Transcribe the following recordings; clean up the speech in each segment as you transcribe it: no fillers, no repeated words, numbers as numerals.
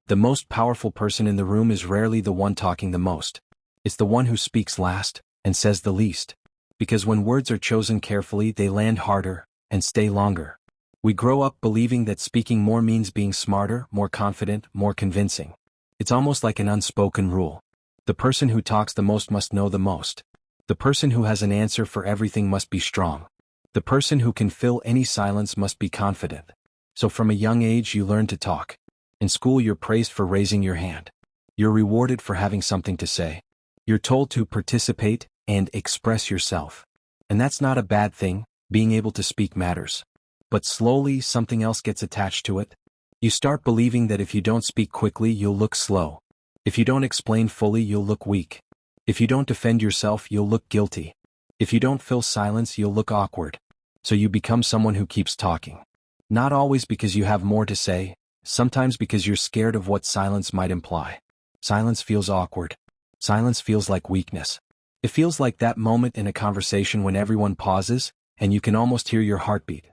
The most powerful person in the room is rarely the one talking the most. It's the one who speaks last and says the least. Because when words are chosen carefully, they land harder and stay longer. We grow up believing that speaking more means being smarter, more confident, more convincing. It's almost like an unspoken rule. The person who talks the most must know the most. The person who has an answer for everything must be strong. The person who can fill any silence must be confident. So from a young age you learn to talk. In school you're praised for raising your hand. You're rewarded for having something to say. You're told to participate and express yourself. And that's not a bad thing, being able to speak matters. But slowly something else gets attached to it. You start believing that if you don't speak quickly you'll look slow. If you don't explain fully you'll look weak. If you don't defend yourself you'll look guilty. If you don't fill silence you'll look awkward. So you become someone who keeps talking. Not always because you have more to say, sometimes because you're scared of what silence might imply. Silence feels awkward. Silence feels like weakness. It feels like that moment in a conversation when everyone pauses, and you can almost hear your heartbeat.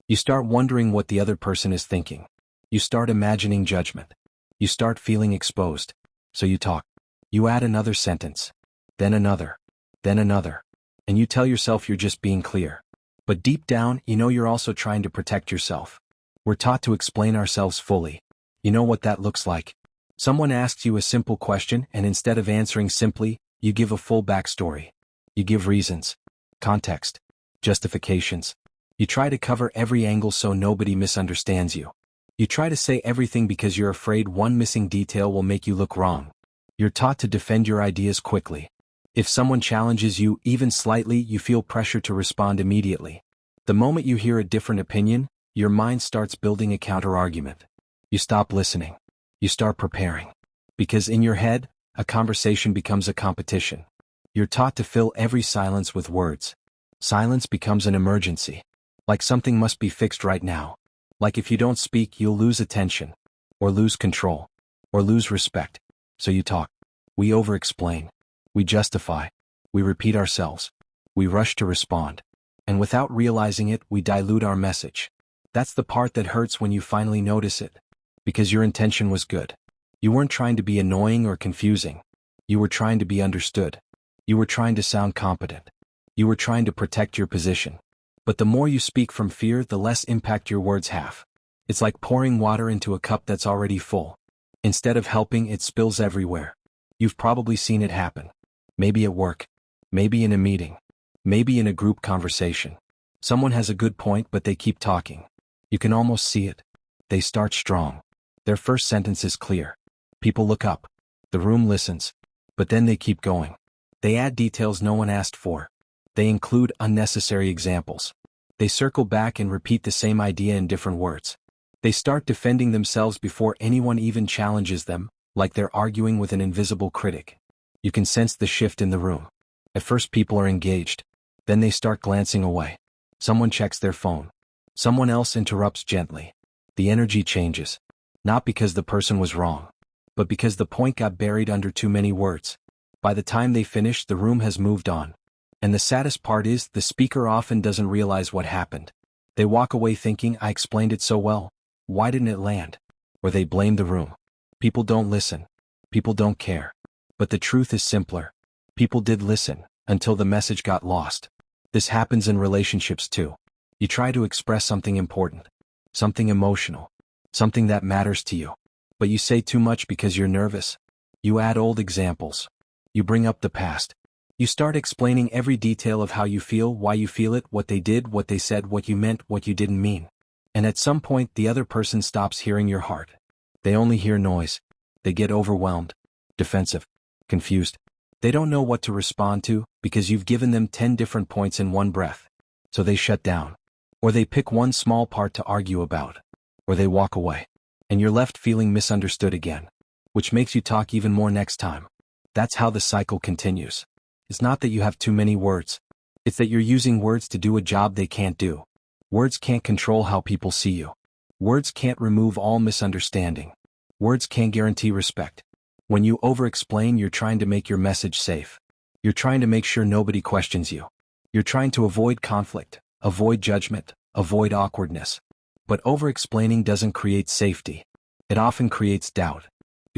You start wondering what the other person is thinking. You start imagining judgment. You start feeling exposed. So you talk. You add another sentence. Then another. Then another. And you tell yourself you're just being clear. But deep down, you know you're also trying to protect yourself. We're taught to explain ourselves fully. You know what that looks like. Someone asks you a simple question, and instead of answering simply, you give a full backstory. You give reasons, context, justifications. You try to cover every angle so nobody misunderstands you. You try to say everything because you're afraid one missing detail will make you look wrong. You're taught to defend your ideas quickly. If someone challenges you even slightly, you feel pressure to respond immediately. The moment you hear a different opinion, your mind starts building a counter-argument. You stop listening. You start preparing. Because in your head, a conversation becomes a competition. You're taught to fill every silence with words. Silence becomes an emergency. Like something must be fixed right now. Like if you don't speak, you'll lose attention. Or lose control. Or lose respect. So you talk. We over-explain. We justify. We repeat ourselves. We rush to respond. And without realizing it, we dilute our message. That's the part that hurts when you finally notice it. Because your intention was good. You weren't trying to be annoying or confusing. You were trying to be understood. You were trying to sound competent. You were trying to protect your position. But the more you speak from fear, the less impact your words have. It's like pouring water into a cup that's already full. Instead of helping, it spills everywhere. You've probably seen it happen. Maybe at work. Maybe in a meeting. Maybe in a group conversation. Someone has a good point, but they keep talking. You can almost see it. They start strong. Their first sentence is clear. People look up. The room listens. But then they keep going. They add details no one asked for. They include unnecessary examples. They circle back and repeat the same idea in different words. They start defending themselves before anyone even challenges them, like they're arguing with an invisible critic. You can sense the shift in the room. At first people are engaged. Then they start glancing away. Someone checks their phone. Someone else interrupts gently. The energy changes. Not because the person was wrong, but because the point got buried under too many words. By the time they finish, the room has moved on. And the saddest part is, the speaker often doesn't realize what happened. They walk away thinking, I explained it so well. Why didn't it land? Or they blame the room. People don't listen. People don't care. But the truth is simpler. People did listen, until the message got lost. This happens in relationships too. You try to express something important. Something emotional. Something that matters to you. But you say too much because you're nervous. You add old examples. You bring up the past. You start explaining every detail of how you feel, why you feel it, what they did, what they said, what you meant, what you didn't mean. And at some point the other person stops hearing your heart. They only hear noise. They get overwhelmed, defensive, confused. They don't know what to respond to because you've given them 10 different points in one breath. So they shut down. Or they pick one small part to argue about. Or they walk away. And you're left feeling misunderstood again. Which makes you talk even more next time. That's how the cycle continues. It's not that you have too many words. It's that you're using words to do a job they can't do. Words can't control how people see you. Words can't remove all misunderstanding. Words can't guarantee respect. When you over-explain, you're trying to make your message safe. You're trying to make sure nobody questions you. You're trying to avoid conflict, avoid judgment, avoid awkwardness. But over-explaining doesn't create safety. It often creates doubt.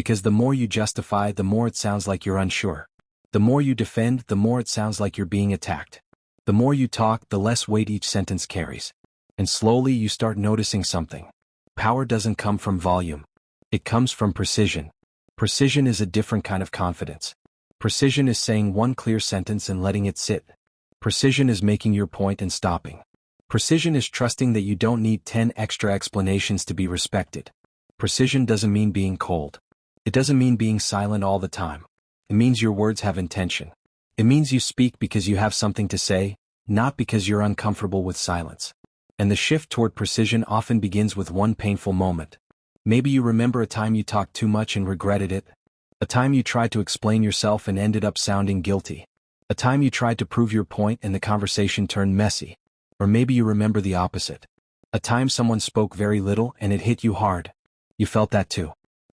Because the more you justify, the more it sounds like you're unsure. The more you defend, the more it sounds like you're being attacked. The more you talk, the less weight each sentence carries. And slowly you start noticing something. Power doesn't come from volume. It comes from precision. Precision is a different kind of confidence. Precision is saying one clear sentence and letting it sit. Precision is making your point and stopping. Precision is trusting that you don't need 10 extra explanations to be respected. Precision doesn't mean being cold. It doesn't mean being silent all the time. It means your words have intention. It means you speak because you have something to say, not because you're uncomfortable with silence. And the shift toward precision often begins with one painful moment. Maybe you remember a time you talked too much and regretted it. A time you tried to explain yourself and ended up sounding guilty. A time you tried to prove your point and the conversation turned messy. Or maybe you remember the opposite. A time someone spoke very little and it hit you hard. You felt that too.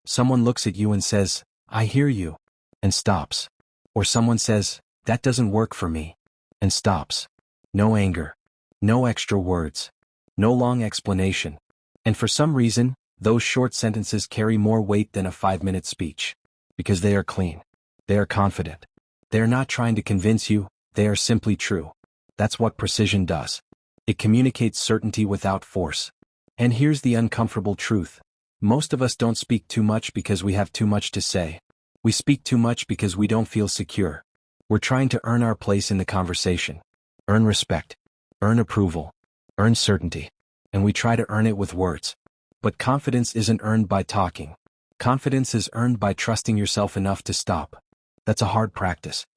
Someone looks at you and says, "I hear you," and stops. Or someone says, "That doesn't work for me," and stops. No anger. No extra words. No long explanation. And for some reason, those short sentences carry more weight than a 5-minute speech. Because they are clean. They are confident. They are not trying to convince you, they are simply true. That's what precision does. It communicates certainty without force. And here's the uncomfortable truth. Most of us don't speak too much because we have too much to say. We speak too much because we don't feel secure. We're trying to earn our place in the conversation. Earn respect. Earn approval. Earn certainty. And we try to earn it with words. But confidence isn't earned by talking. Confidence is earned by trusting yourself enough to stop. That's a hard practice.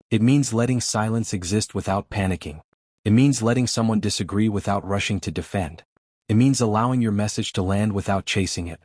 It means letting silence exist without panicking. It means letting someone disagree without rushing to defend. It means allowing your message to land without chasing it.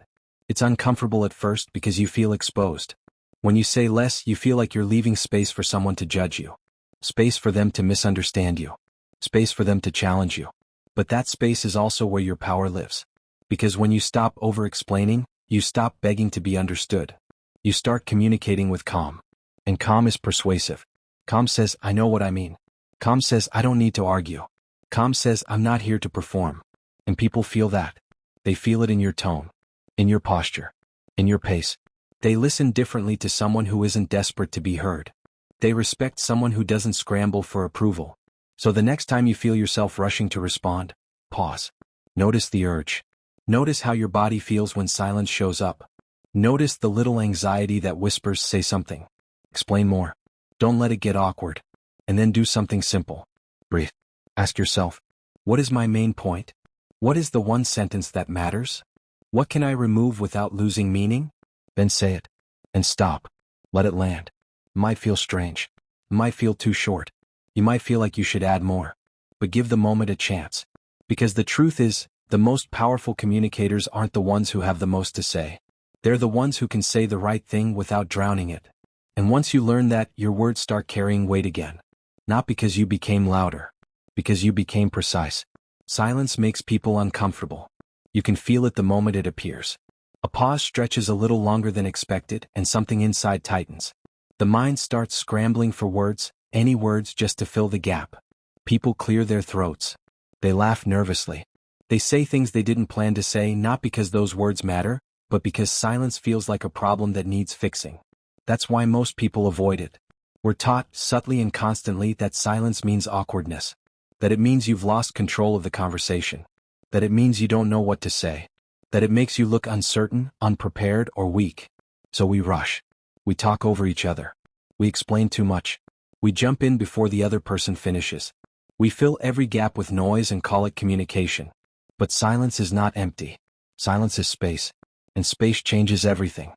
It's uncomfortable at first because you feel exposed. When you say less, you feel like you're leaving space for someone to judge you. Space for them to misunderstand you. Space for them to challenge you. But that space is also where your power lives. Because when you stop over-explaining, you stop begging to be understood. You start communicating with calm. And calm is persuasive. Calm says, "I know what I mean." Calm says, "I don't need to argue." Calm says, "I'm not here to perform." And people feel that. They feel it in your tone. In your posture. In your pace. They listen differently to someone who isn't desperate to be heard. They respect someone who doesn't scramble for approval. So the next time you feel yourself rushing to respond, pause. Notice the urge. Notice how your body feels when silence shows up. Notice the little anxiety that whispers, "Say something. Explain more. Don't let it get awkward." And then do something simple. Breathe. Ask yourself, what is my main point? What is the one sentence that matters? What can I remove without losing meaning? Then say it. And stop. Let it land. It might feel strange. It might feel too short. You might feel like you should add more. But give the moment a chance. Because the truth is, the most powerful communicators aren't the ones who have the most to say. They're the ones who can say the right thing without drowning it. And once you learn that, your words start carrying weight again. Not because you became louder. Because you became precise. Silence makes people uncomfortable. You can feel it the moment it appears. A pause stretches a little longer than expected, and something inside tightens. The mind starts scrambling for words, any words just to fill the gap. People clear their throats. They laugh nervously. They say things they didn't plan to say, not because those words matter, but because silence feels like a problem that needs fixing. That's why most people avoid it. We're taught, subtly and constantly, that silence means awkwardness. That it means you've lost control of the conversation. That it means you don't know what to say. That it makes you look uncertain, unprepared, or weak. So we rush. We talk over each other. We explain too much. We jump in before the other person finishes. We fill every gap with noise and call it communication. But silence is not empty. Silence is space. And space changes everything.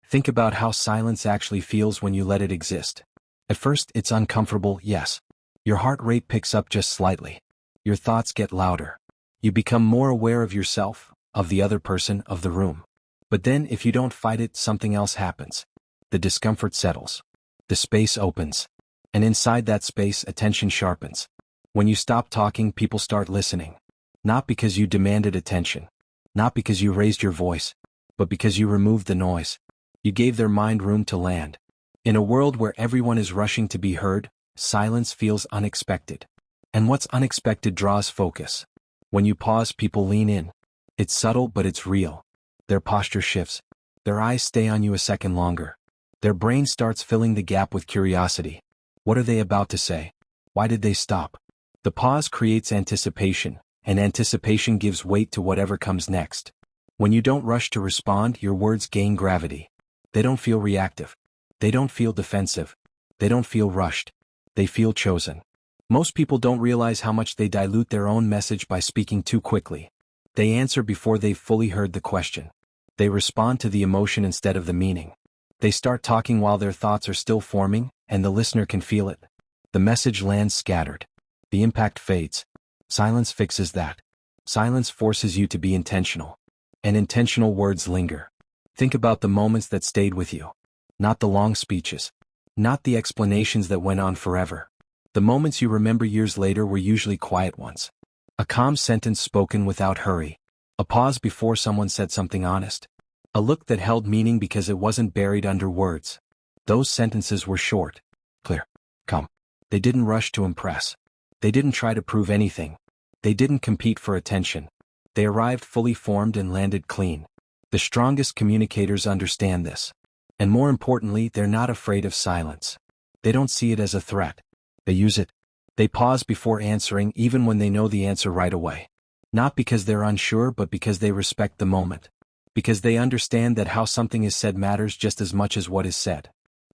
Think about how silence actually feels when you let it exist. At first, it's uncomfortable, yes. Your heart rate picks up just slightly. Your thoughts get louder. You become more aware of yourself, of the other person, of the room. But then, if you don't fight it, something else happens. The discomfort settles. The space opens. And inside that space, attention sharpens. When you stop talking, people start listening. Not because you demanded attention. Not because you raised your voice. But because you removed the noise. You gave their mind room to land. In a world where everyone is rushing to be heard, silence feels unexpected. And what's unexpected draws focus. When you pause, people lean in. It's subtle, but it's real. Their posture shifts. Their eyes stay on you a second longer. Their brain starts filling the gap with curiosity. What are they about to say? Why did they stop? The pause creates anticipation, and anticipation gives weight to whatever comes next. When you don't rush to respond, your words gain gravity. They don't feel reactive. They don't feel defensive. They don't feel rushed. They feel chosen. Most people don't realize how much they dilute their own message by speaking too quickly. They answer before they've fully heard the question. They respond to the emotion instead of the meaning. They start talking while their thoughts are still forming, and the listener can feel it. The message lands scattered. The impact fades. Silence fixes that. Silence forces you to be intentional. And intentional words linger. Think about the moments that stayed with you. Not the long speeches. Not the explanations that went on forever. The moments you remember years later were usually quiet ones. A calm sentence spoken without hurry. A pause before someone said something honest. A look that held meaning because it wasn't buried under words. Those sentences were short, clear, calm. They didn't rush to impress. They didn't try to prove anything. They didn't compete for attention. They arrived fully formed and landed clean. The strongest communicators understand this. And more importantly, they're not afraid of silence. They don't see it as a threat. They use it. They pause before answering even when they know the answer right away. Not because they're unsure, but because they respect the moment. Because they understand that how something is said matters just as much as what is said.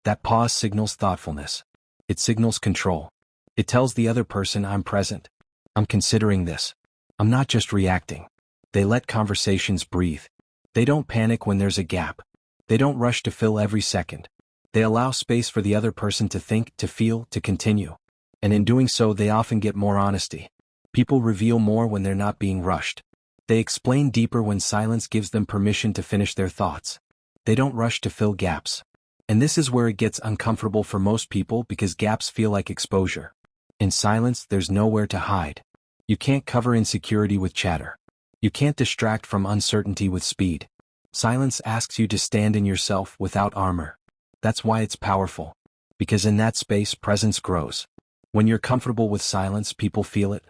That pause signals thoughtfulness. It signals control. It tells the other person, I'm present. I'm considering this. I'm not just reacting. They let conversations breathe. They don't panic when there's a gap. They don't rush to fill every second. They allow space for the other person to think, to feel, to continue. And in doing so, they often get more honesty. People reveal more when they're not being rushed. They explain deeper when silence gives them permission to finish their thoughts. They don't rush to fill gaps. And this is where it gets uncomfortable for most people because gaps feel like exposure. In silence, there's nowhere to hide. You can't cover insecurity with chatter. You can't distract from uncertainty with speed. Silence asks you to stand in yourself without armor. That's why it's powerful. Because in that space, presence grows. When you're comfortable with silence, people feel it.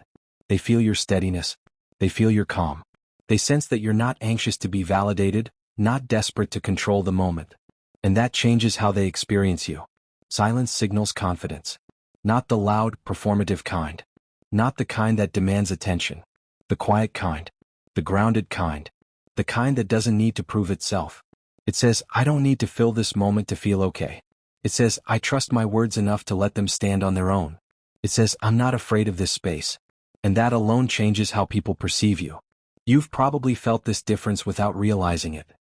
They feel your steadiness. They feel your calm. They sense that you're not anxious to be validated, not desperate to control the moment. And that changes how they experience you. Silence signals confidence. Not the loud, performative kind. Not the kind that demands attention. The quiet kind. The grounded kind. The kind that doesn't need to prove itself. It says, I don't need to fill this moment to feel okay. It says, I trust my words enough to let them stand on their own. It says, I'm not afraid of this space. And that alone changes how people perceive you. You've probably felt this difference without realizing it.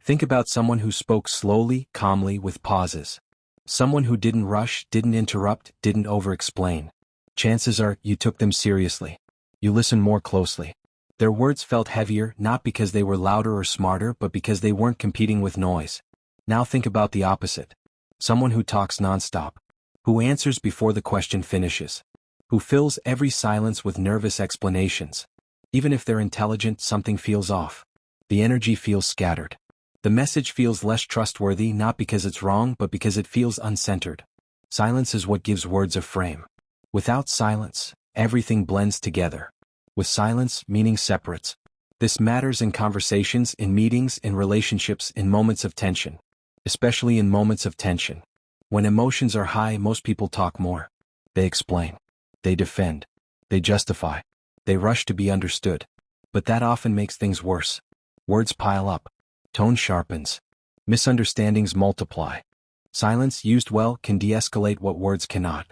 Think about someone who spoke slowly, calmly, with pauses. Someone who didn't rush, didn't interrupt, didn't over-explain. Chances are, you took them seriously. You listened more closely. Their words felt heavier, not because they were louder or smarter, but because they weren't competing with noise. Now think about the opposite. Someone who talks nonstop. Who answers before the question finishes. Who fills every silence with nervous explanations. Even if they're intelligent, something feels off. The energy feels scattered. The message feels less trustworthy, not because it's wrong, but because it feels uncentered. Silence is what gives words a frame. Without silence, everything blends together. With silence, meaning separates. This matters in conversations, in meetings, in relationships, in moments of tension. Especially in moments of tension. When emotions are high, most people talk more. They explain. They defend. They justify. They rush to be understood. But that often makes things worse. Words pile up. Tone sharpens. Misunderstandings multiply. Silence used well can de-escalate what words cannot.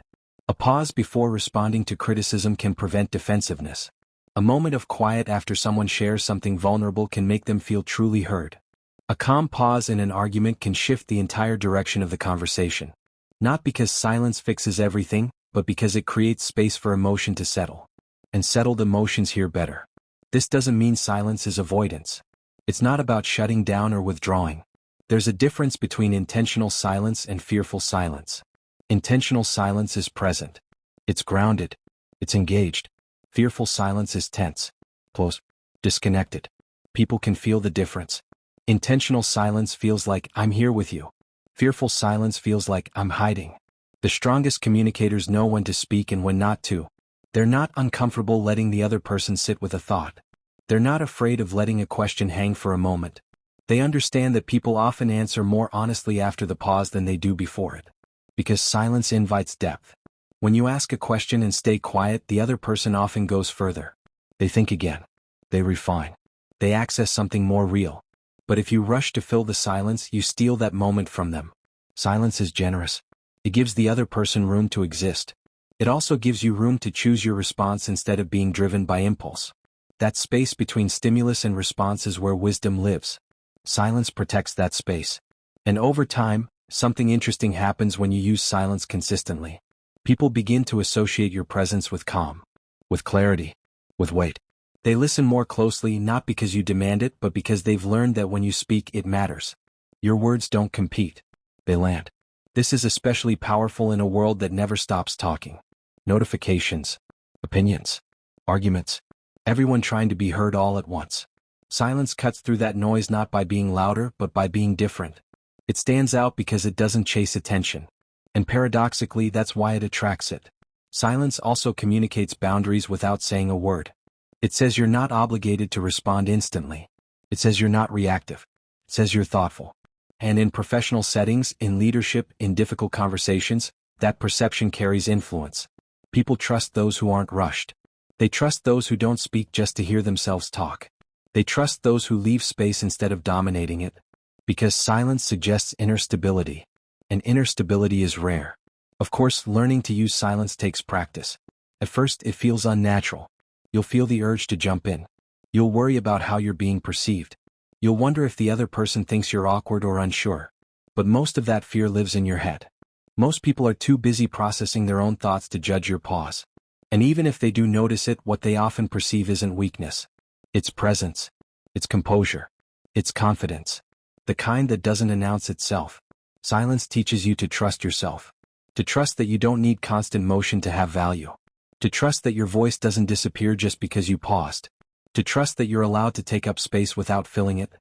A pause before responding to criticism can prevent defensiveness. A moment of quiet after someone shares something vulnerable can make them feel truly heard. A calm pause in an argument can shift the entire direction of the conversation. Not because silence fixes everything, but because it creates space for emotion to settle. And settled emotions hear better. This doesn't mean silence is avoidance. It's not about shutting down or withdrawing. There's a difference between intentional silence and fearful silence. Intentional silence is present. It's grounded. It's engaged. Fearful silence is tense, close, disconnected. People can feel the difference. Intentional silence feels like, I'm here with you. Fearful silence feels like, I'm hiding. The strongest communicators know when to speak and when not to. They're not uncomfortable letting the other person sit with a thought. They're not afraid of letting a question hang for a moment. They understand that people often answer more honestly after the pause than they do before it. Because silence invites depth. When you ask a question and stay quiet, the other person often goes further. They think again. They refine. They access something more real. But if you rush to fill the silence, you steal that moment from them. Silence is generous. It gives the other person room to exist. It also gives you room to choose your response instead of being driven by impulse. That space between stimulus and response is where wisdom lives. Silence protects that space. And over time, something interesting happens when you use silence consistently. People begin to associate your presence with calm, with clarity, with weight. They listen more closely not because you demand it but because they've learned that when you speak it matters. Your words don't compete. They land. This is especially powerful in a world that never stops talking. Notifications, opinions, arguments. Everyone trying to be heard all at once. Silence cuts through that noise not by being louder but by being different. It stands out because it doesn't chase attention. And paradoxically, that's why it attracts it. Silence also communicates boundaries without saying a word. It says you're not obligated to respond instantly. It says you're not reactive. It says you're thoughtful. And in professional settings, in leadership, in difficult conversations, that perception carries influence. People trust those who aren't rushed. They trust those who don't speak just to hear themselves talk. They trust those who leave space instead of dominating it. Because silence suggests inner stability. And inner stability is rare. Of course, learning to use silence takes practice. At first, it feels unnatural. You'll feel the urge to jump in. You'll worry about how you're being perceived. You'll wonder if the other person thinks you're awkward or unsure. But most of that fear lives in your head. Most people are too busy processing their own thoughts to judge your pause. And even if they do notice it, what they often perceive isn't weakness. It's presence. It's composure. It's confidence. The kind that doesn't announce itself. Silence teaches you to trust yourself. To trust that you don't need constant motion to have value. To trust that your voice doesn't disappear just because you paused. To trust that you're allowed to take up space without filling it.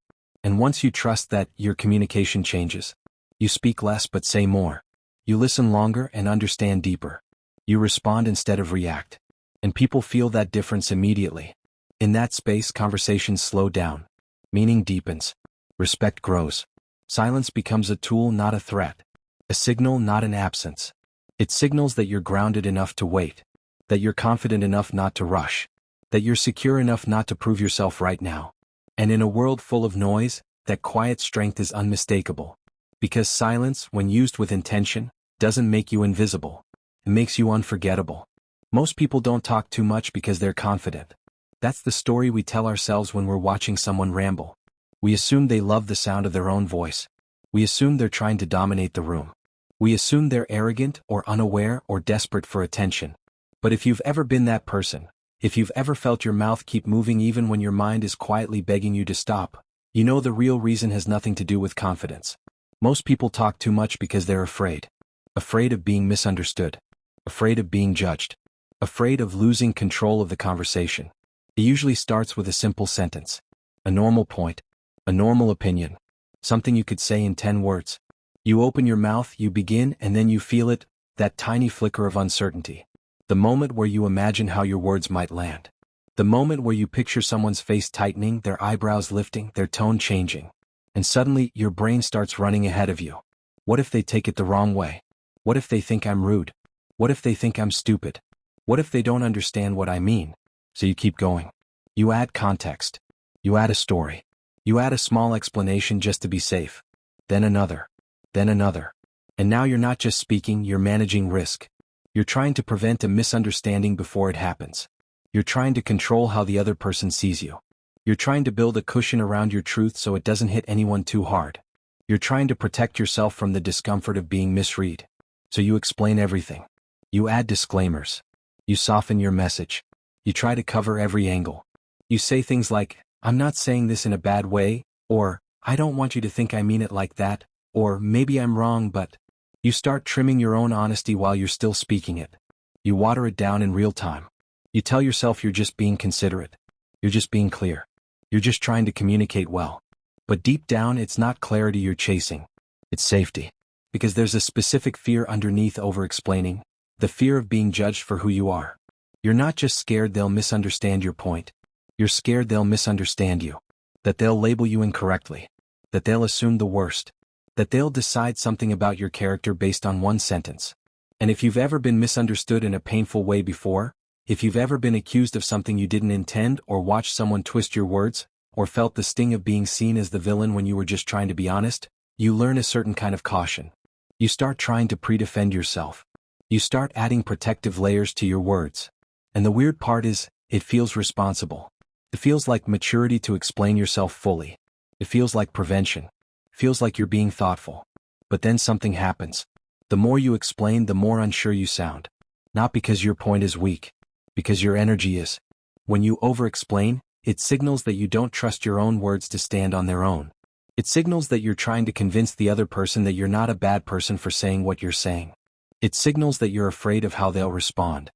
And once you trust that, your communication changes. You speak less but say more. You listen longer and understand deeper. You respond instead of react. And people feel that difference immediately. In that space, conversations slow down. Meaning deepens. Respect grows. Silence becomes a tool, not a threat. A signal, not an absence. It signals that you're grounded enough to wait. That you're confident enough not to rush. That you're secure enough not to prove yourself right now. And in a world full of noise, that quiet strength is unmistakable. Because silence, when used with intention, doesn't make you invisible. It makes you unforgettable. Most people don't talk too much because they're confident. That's the story we tell ourselves when we're watching someone ramble. We assume they love the sound of their own voice. We assume they're trying to dominate the room. We assume they're arrogant or unaware or desperate for attention. But if you've ever been that person, if you've ever felt your mouth keep moving even when your mind is quietly begging you to stop, you know the real reason has nothing to do with confidence. Most people talk too much because they're afraid. Afraid of being misunderstood. Afraid of being judged. Afraid of losing control of the conversation. It usually starts with a simple sentence. A normal point. A normal opinion. Something you could say in 10 words. You open your mouth, you begin, and then you feel it, that tiny flicker of uncertainty. The moment where you imagine how your words might land. The moment where you picture someone's face tightening, their eyebrows lifting, their tone changing. And suddenly, your brain starts running ahead of you. What if they take it the wrong way? What if they think I'm rude? What if they think I'm stupid? What if they don't understand what I mean? So you keep going. You add context. You add a story. You add a small explanation just to be safe. Then another. Then another. And now you're not just speaking, you're managing risk. You're trying to prevent a misunderstanding before it happens. You're trying to control how the other person sees you. You're trying to build a cushion around your truth so it doesn't hit anyone too hard. You're trying to protect yourself from the discomfort of being misread. So you explain everything. You add disclaimers. You soften your message. You try to cover every angle. You say things like, I'm not saying this in a bad way, or, I don't want you to think I mean it like that, or maybe I'm wrong but... You start trimming your own honesty while you're still speaking it. You water it down in real time. You tell yourself you're just being considerate. You're just being clear. You're just trying to communicate well. But deep down, it's not clarity you're chasing. It's safety. Because there's a specific fear underneath over-explaining. The fear of being judged for who you are. You're not just scared they'll misunderstand your point. You're scared they'll misunderstand you. That they'll label you incorrectly. that they'll assume the worst, that they'll decide something about your character based on one sentence. And if you've ever been misunderstood in a painful way before, if you've ever been accused of something you didn't intend or watched someone twist your words, or felt the sting of being seen as the villain when you were just trying to be honest, you learn a certain kind of caution. You start trying to pre-defend yourself. You start adding protective layers to your words. And the weird part is, it feels responsible. It feels like maturity to explain yourself fully. It feels like prevention. It feels like you're being thoughtful. But then something happens. The more you explain, the more unsure you sound. Not because your point is weak, because your energy is. When you over-explain, it signals that you don't trust your own words to stand on their own. It signals that you're trying to convince the other person that you're not a bad person for saying what you're saying. It signals that you're afraid of how they'll respond.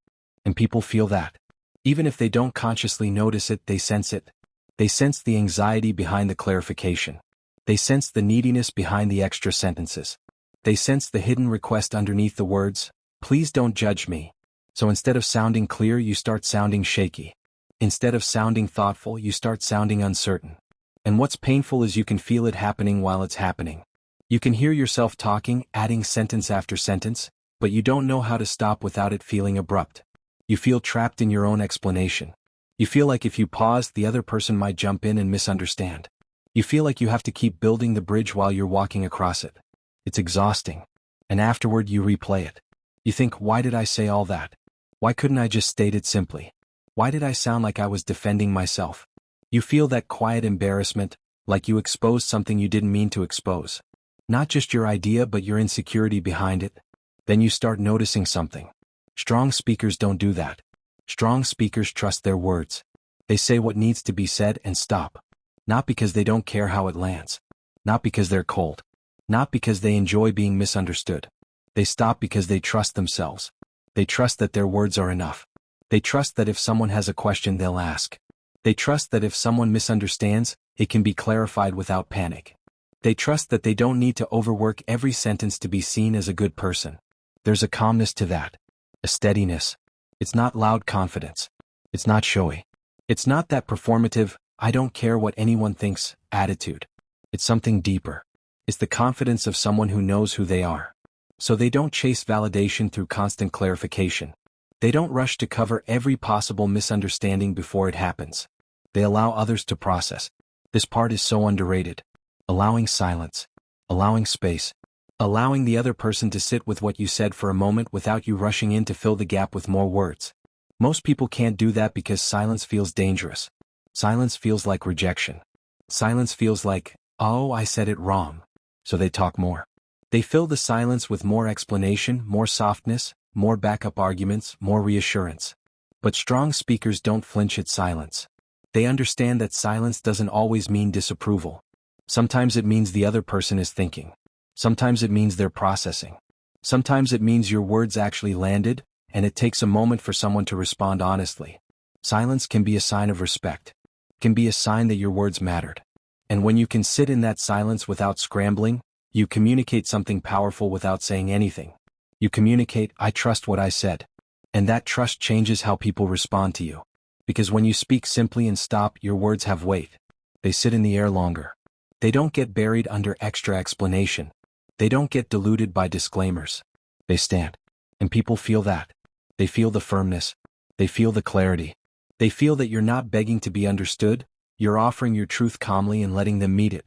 And people feel that. Even if they don't consciously notice it, they sense it. They sense the anxiety behind the clarification. They sense the neediness behind the extra sentences. They sense the hidden request underneath the words, "Please don't judge me." So instead of sounding clear, you start sounding shaky. Instead of sounding thoughtful, you start sounding uncertain. And what's painful is you can feel it happening while it's happening. You can hear yourself talking, adding sentence after sentence, but you don't know how to stop without it feeling abrupt. You feel trapped in your own explanation. You feel like if you pause, the other person might jump in and misunderstand. You feel like you have to keep building the bridge while you're walking across it. It's exhausting. And afterward you replay it. You think, why did I say all that? Why couldn't I just state it simply? Why did I sound like I was defending myself? You feel that quiet embarrassment, like you exposed something you didn't mean to expose. Not just your idea but your insecurity behind it. Then you start noticing something. Strong speakers don't do that. Strong speakers trust their words. They say what needs to be said and stop. Not because they don't care how it lands. Not because they're cold. Not because they enjoy being misunderstood. They stop because they trust themselves. They trust that their words are enough. They trust that if someone has a question, they'll ask. They trust that if someone misunderstands, it can be clarified without panic. They trust that they don't need to overwork every sentence to be seen as a good person. There's a calmness to that. A steadiness. It's not loud confidence. It's not showy. It's not that performative, "I don't care what anyone thinks" attitude. It's something deeper. It's the confidence of someone who knows who they are. So they don't chase validation through constant clarification. They don't rush to cover every possible misunderstanding before it happens. They allow others to process. This part is so underrated. Allowing silence. Allowing space. Allowing the other person to sit with what you said for a moment without you rushing in to fill the gap with more words. Most people can't do that because silence feels dangerous. Silence feels like rejection. Silence feels like, "Oh, I said it wrong." So they talk more. They fill the silence with more explanation, more softness, more backup arguments, more reassurance. But strong speakers don't flinch at silence. They understand that silence doesn't always mean disapproval. Sometimes it means the other person is thinking. Sometimes it means they're processing. Sometimes it means your words actually landed, and it takes a moment for someone to respond honestly. Silence can be a sign of respect. It can be a sign that your words mattered. And when you can sit in that silence without scrambling, you communicate something powerful without saying anything. You communicate, "I trust what I said." And that trust changes how people respond to you. Because when you speak simply and stop, your words have weight. They sit in the air longer. They don't get buried under extra explanation. They don't get diluted by disclaimers. They stand. And people feel that. They feel the firmness. They feel the clarity. They feel that you're not begging to be understood, you're offering your truth calmly and letting them meet it.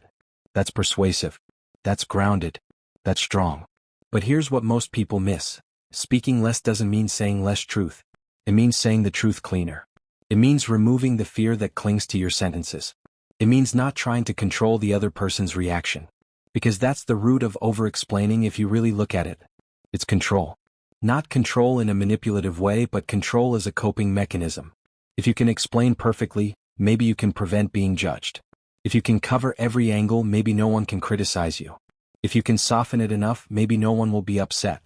That's persuasive. That's grounded. That's strong. But here's what most people miss. Speaking less doesn't mean saying less truth. It means saying the truth cleaner. It means removing the fear that clings to your sentences. It means not trying to control the other person's reaction. Because that's the root of over-explaining if you really look at it. It's control. Not control in a manipulative way, but control as a coping mechanism. If you can explain perfectly, maybe you can prevent being judged. If you can cover every angle, maybe no one can criticize you. If you can soften it enough, maybe no one will be upset.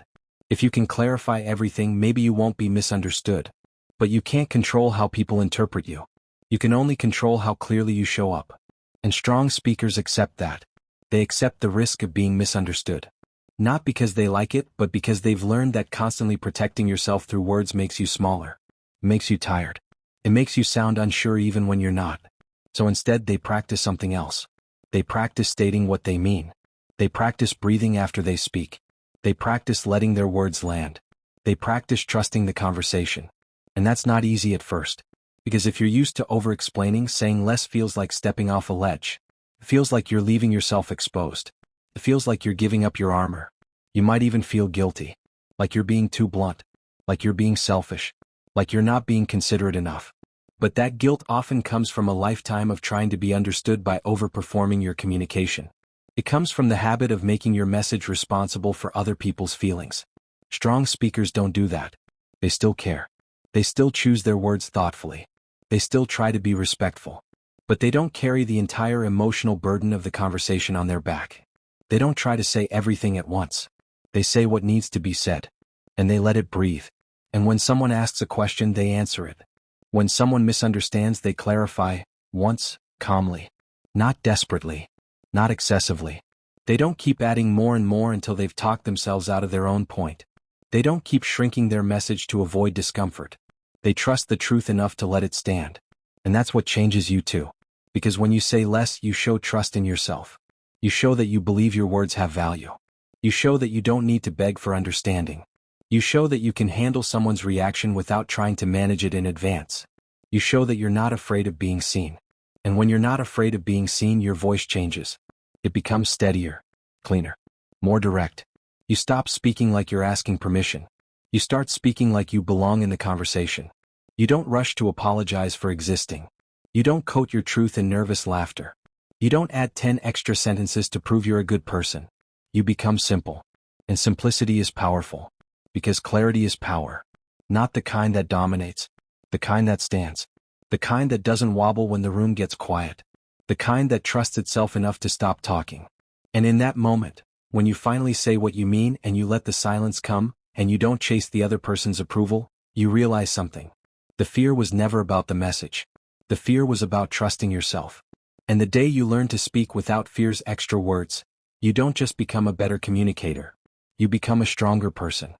If you can clarify everything, maybe you won't be misunderstood. But you can't control how people interpret you. You can only control how clearly you show up. And strong speakers accept that. They accept the risk of being misunderstood. Not because they like it, but because they've learned that constantly protecting yourself through words makes you smaller. It makes you tired. It makes you sound unsure even when you're not. So instead they practice something else. They practice stating what they mean. They practice breathing after they speak. They practice letting their words land. They practice trusting the conversation. And that's not easy at first. Because if you're used to over-explaining, saying less feels like stepping off a ledge. It feels like you're leaving yourself exposed. It feels like you're giving up your armor. You might even feel guilty. Like you're being too blunt. Like you're being selfish. Like you're not being considerate enough. But that guilt often comes from a lifetime of trying to be understood by overperforming your communication. It comes from the habit of making your message responsible for other people's feelings. Strong speakers don't do that. They still care. They still choose their words thoughtfully. They still try to be respectful. But they don't carry the entire emotional burden of the conversation on their back. They don't try to say everything at once. They say what needs to be said. And they let it breathe. And when someone asks a question, they answer it. When someone misunderstands, they clarify, once, calmly. Not desperately. Not excessively. They don't keep adding more and more until they've talked themselves out of their own point. They don't keep shrinking their message to avoid discomfort. They trust the truth enough to let it stand. And that's what changes you too. Because when you say less, you show trust in yourself. You show that you believe your words have value. You show that you don't need to beg for understanding. You show that you can handle someone's reaction without trying to manage it in advance. You show that you're not afraid of being seen. And when you're not afraid of being seen, your voice changes. It becomes steadier, cleaner, more direct. You stop speaking like you're asking permission. You start speaking like you belong in the conversation. You don't rush to apologize for existing. You don't coat your truth in nervous laughter. You don't add 10 extra sentences to prove you're a good person. You become simple. And simplicity is powerful. Because clarity is power. Not the kind that dominates. The kind that stands. The kind that doesn't wobble when the room gets quiet. The kind that trusts itself enough to stop talking. And in that moment, when you finally say what you mean and you let the silence come, and you don't chase the other person's approval, you realize something. The fear was never about the message. The fear was about trusting yourself. And the day you learn to speak without fear's extra words, you don't just become a better communicator. You become a stronger person.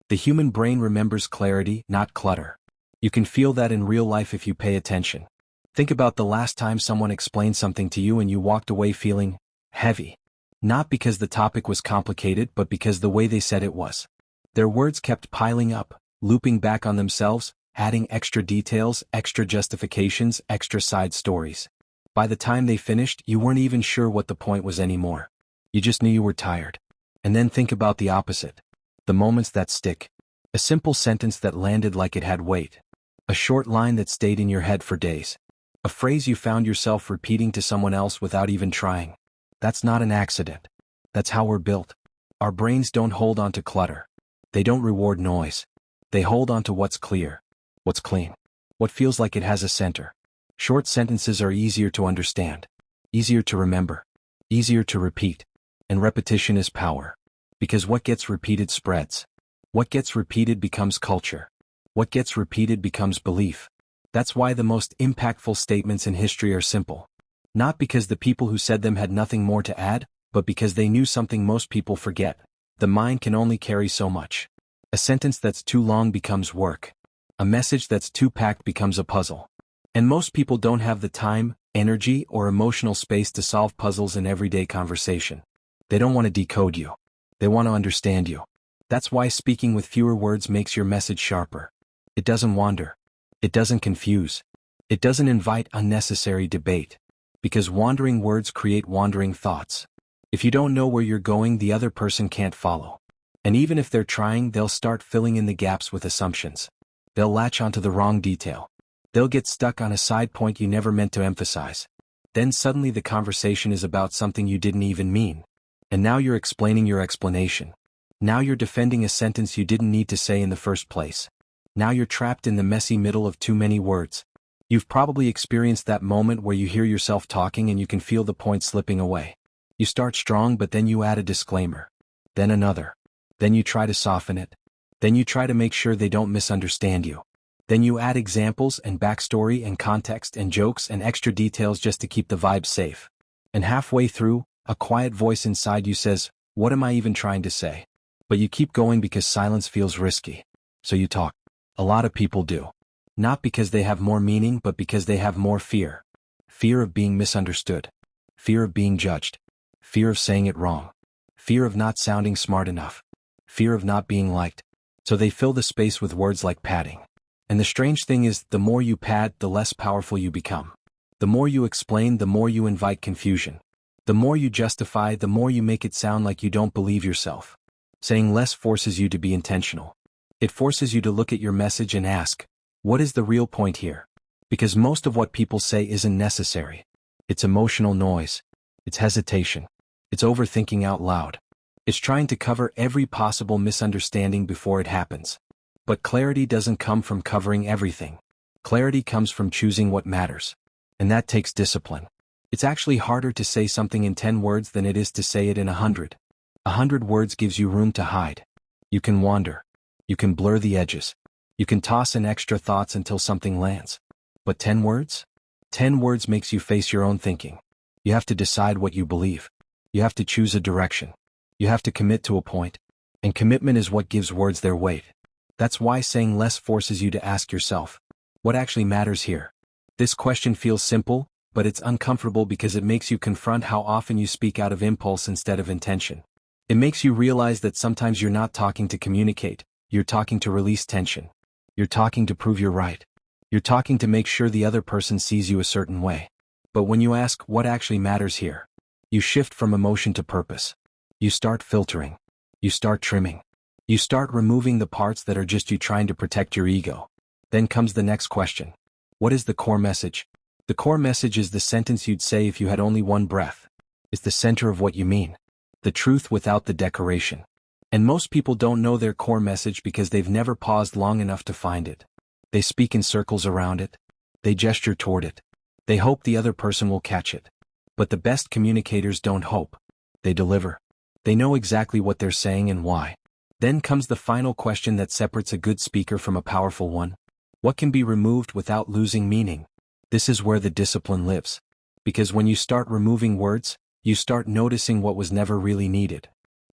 The human brain remembers clarity, not clutter. You can feel that in real life if you pay attention. Think about the last time someone explained something to you and you walked away feeling heavy. Not because the topic was complicated, but because the way they said it was. Their words kept piling up, looping back on themselves, adding extra details, extra justifications, extra side stories. By the time they finished, you weren't even sure what the point was anymore. You just knew you were tired. And then think about the opposite. The moments that stick. A simple sentence that landed like it had weight. A short line that stayed in your head for days. A phrase you found yourself repeating to someone else without even trying. That's not an accident. That's how we're built. Our brains don't hold on to clutter. They don't reward noise. They hold on to what's clear. What's clean. What feels like it has a center. Short sentences are easier to understand. Easier to remember. Easier to repeat. And repetition is power. Because what gets repeated spreads. What gets repeated becomes culture. What gets repeated becomes belief. That's why the most impactful statements in history are simple. Not because the people who said them had nothing more to add, but because they knew something most people forget. The mind can only carry so much. A sentence that's too long becomes work. A message that's too packed becomes a puzzle. And most people don't have the time, energy, or emotional space to solve puzzles in everyday conversation. They don't want to decode you. They want to understand you. That's why speaking with fewer words makes your message sharper. It doesn't wander. It doesn't confuse. It doesn't invite unnecessary debate. Because wandering words create wandering thoughts. If you don't know where you're going, the other person can't follow. And even if they're trying, they'll start filling in the gaps with assumptions. They'll latch onto the wrong detail. They'll get stuck on a side point you never meant to emphasize. Then suddenly the conversation is about something you didn't even mean. And now you're explaining your explanation. Now you're defending a sentence you didn't need to say in the first place. Now you're trapped in the messy middle of too many words. You've probably experienced that moment where you hear yourself talking and you can feel the point slipping away. You start strong, but then you add a disclaimer. Then another. Then you try to soften it. Then you try to make sure they don't misunderstand you. Then you add examples and backstory and context and jokes and extra details just to keep the vibe safe. And halfway through, a quiet voice inside you says, "What am I even trying to say?" But you keep going because silence feels risky. So you talk. A lot of people do. Not because they have more meaning, but because they have more fear. Fear of being misunderstood. Fear of being judged. Fear of saying it wrong. Fear of not sounding smart enough. Fear of not being liked. So they fill the space with words like padding. And the strange thing is, the more you pad, the less powerful you become. The more you explain, the more you invite confusion. The more you justify, the more you make it sound like you don't believe yourself. Saying less forces you to be intentional. It forces you to look at your message and ask, what is the real point here? Because most of what people say isn't necessary. It's emotional noise. It's hesitation. It's overthinking out loud. It's trying to cover every possible misunderstanding before it happens. But clarity doesn't come from covering everything. Clarity comes from choosing what matters. And that takes discipline. It's actually harder to say something in 10 words than it is to say it in 100. 100 words gives you room to hide. You can wander. You can blur the edges. You can toss in extra thoughts until something lands. But 10 words? 10 words makes you face your own thinking. You have to decide what you believe. You have to choose a direction. You have to commit to a point. And commitment is what gives words their weight. That's why saying less forces you to ask yourself, what actually matters here? This question feels simple, but it's uncomfortable because it makes you confront how often you speak out of impulse instead of intention. It makes you realize that sometimes you're not talking to communicate, you're talking to release tension. You're talking to prove you're right. You're talking to make sure the other person sees you a certain way. But when you ask what actually matters here, you shift from emotion to purpose. You start filtering. You start trimming. You start removing the parts that are just you trying to protect your ego. Then comes the next question. What is the core message? The core message is the sentence you'd say if you had only one breath. It's the center of what you mean. The truth without the decoration. And most people don't know their core message because they've never paused long enough to find it. They speak in circles around it. They gesture toward it. They hope the other person will catch it. But the best communicators don't hope. They deliver. They know exactly what they're saying and why. Then comes the final question that separates a good speaker from a powerful one. What can be removed without losing meaning? This is where the discipline lives. Because when you start removing words, you start noticing what was never really needed.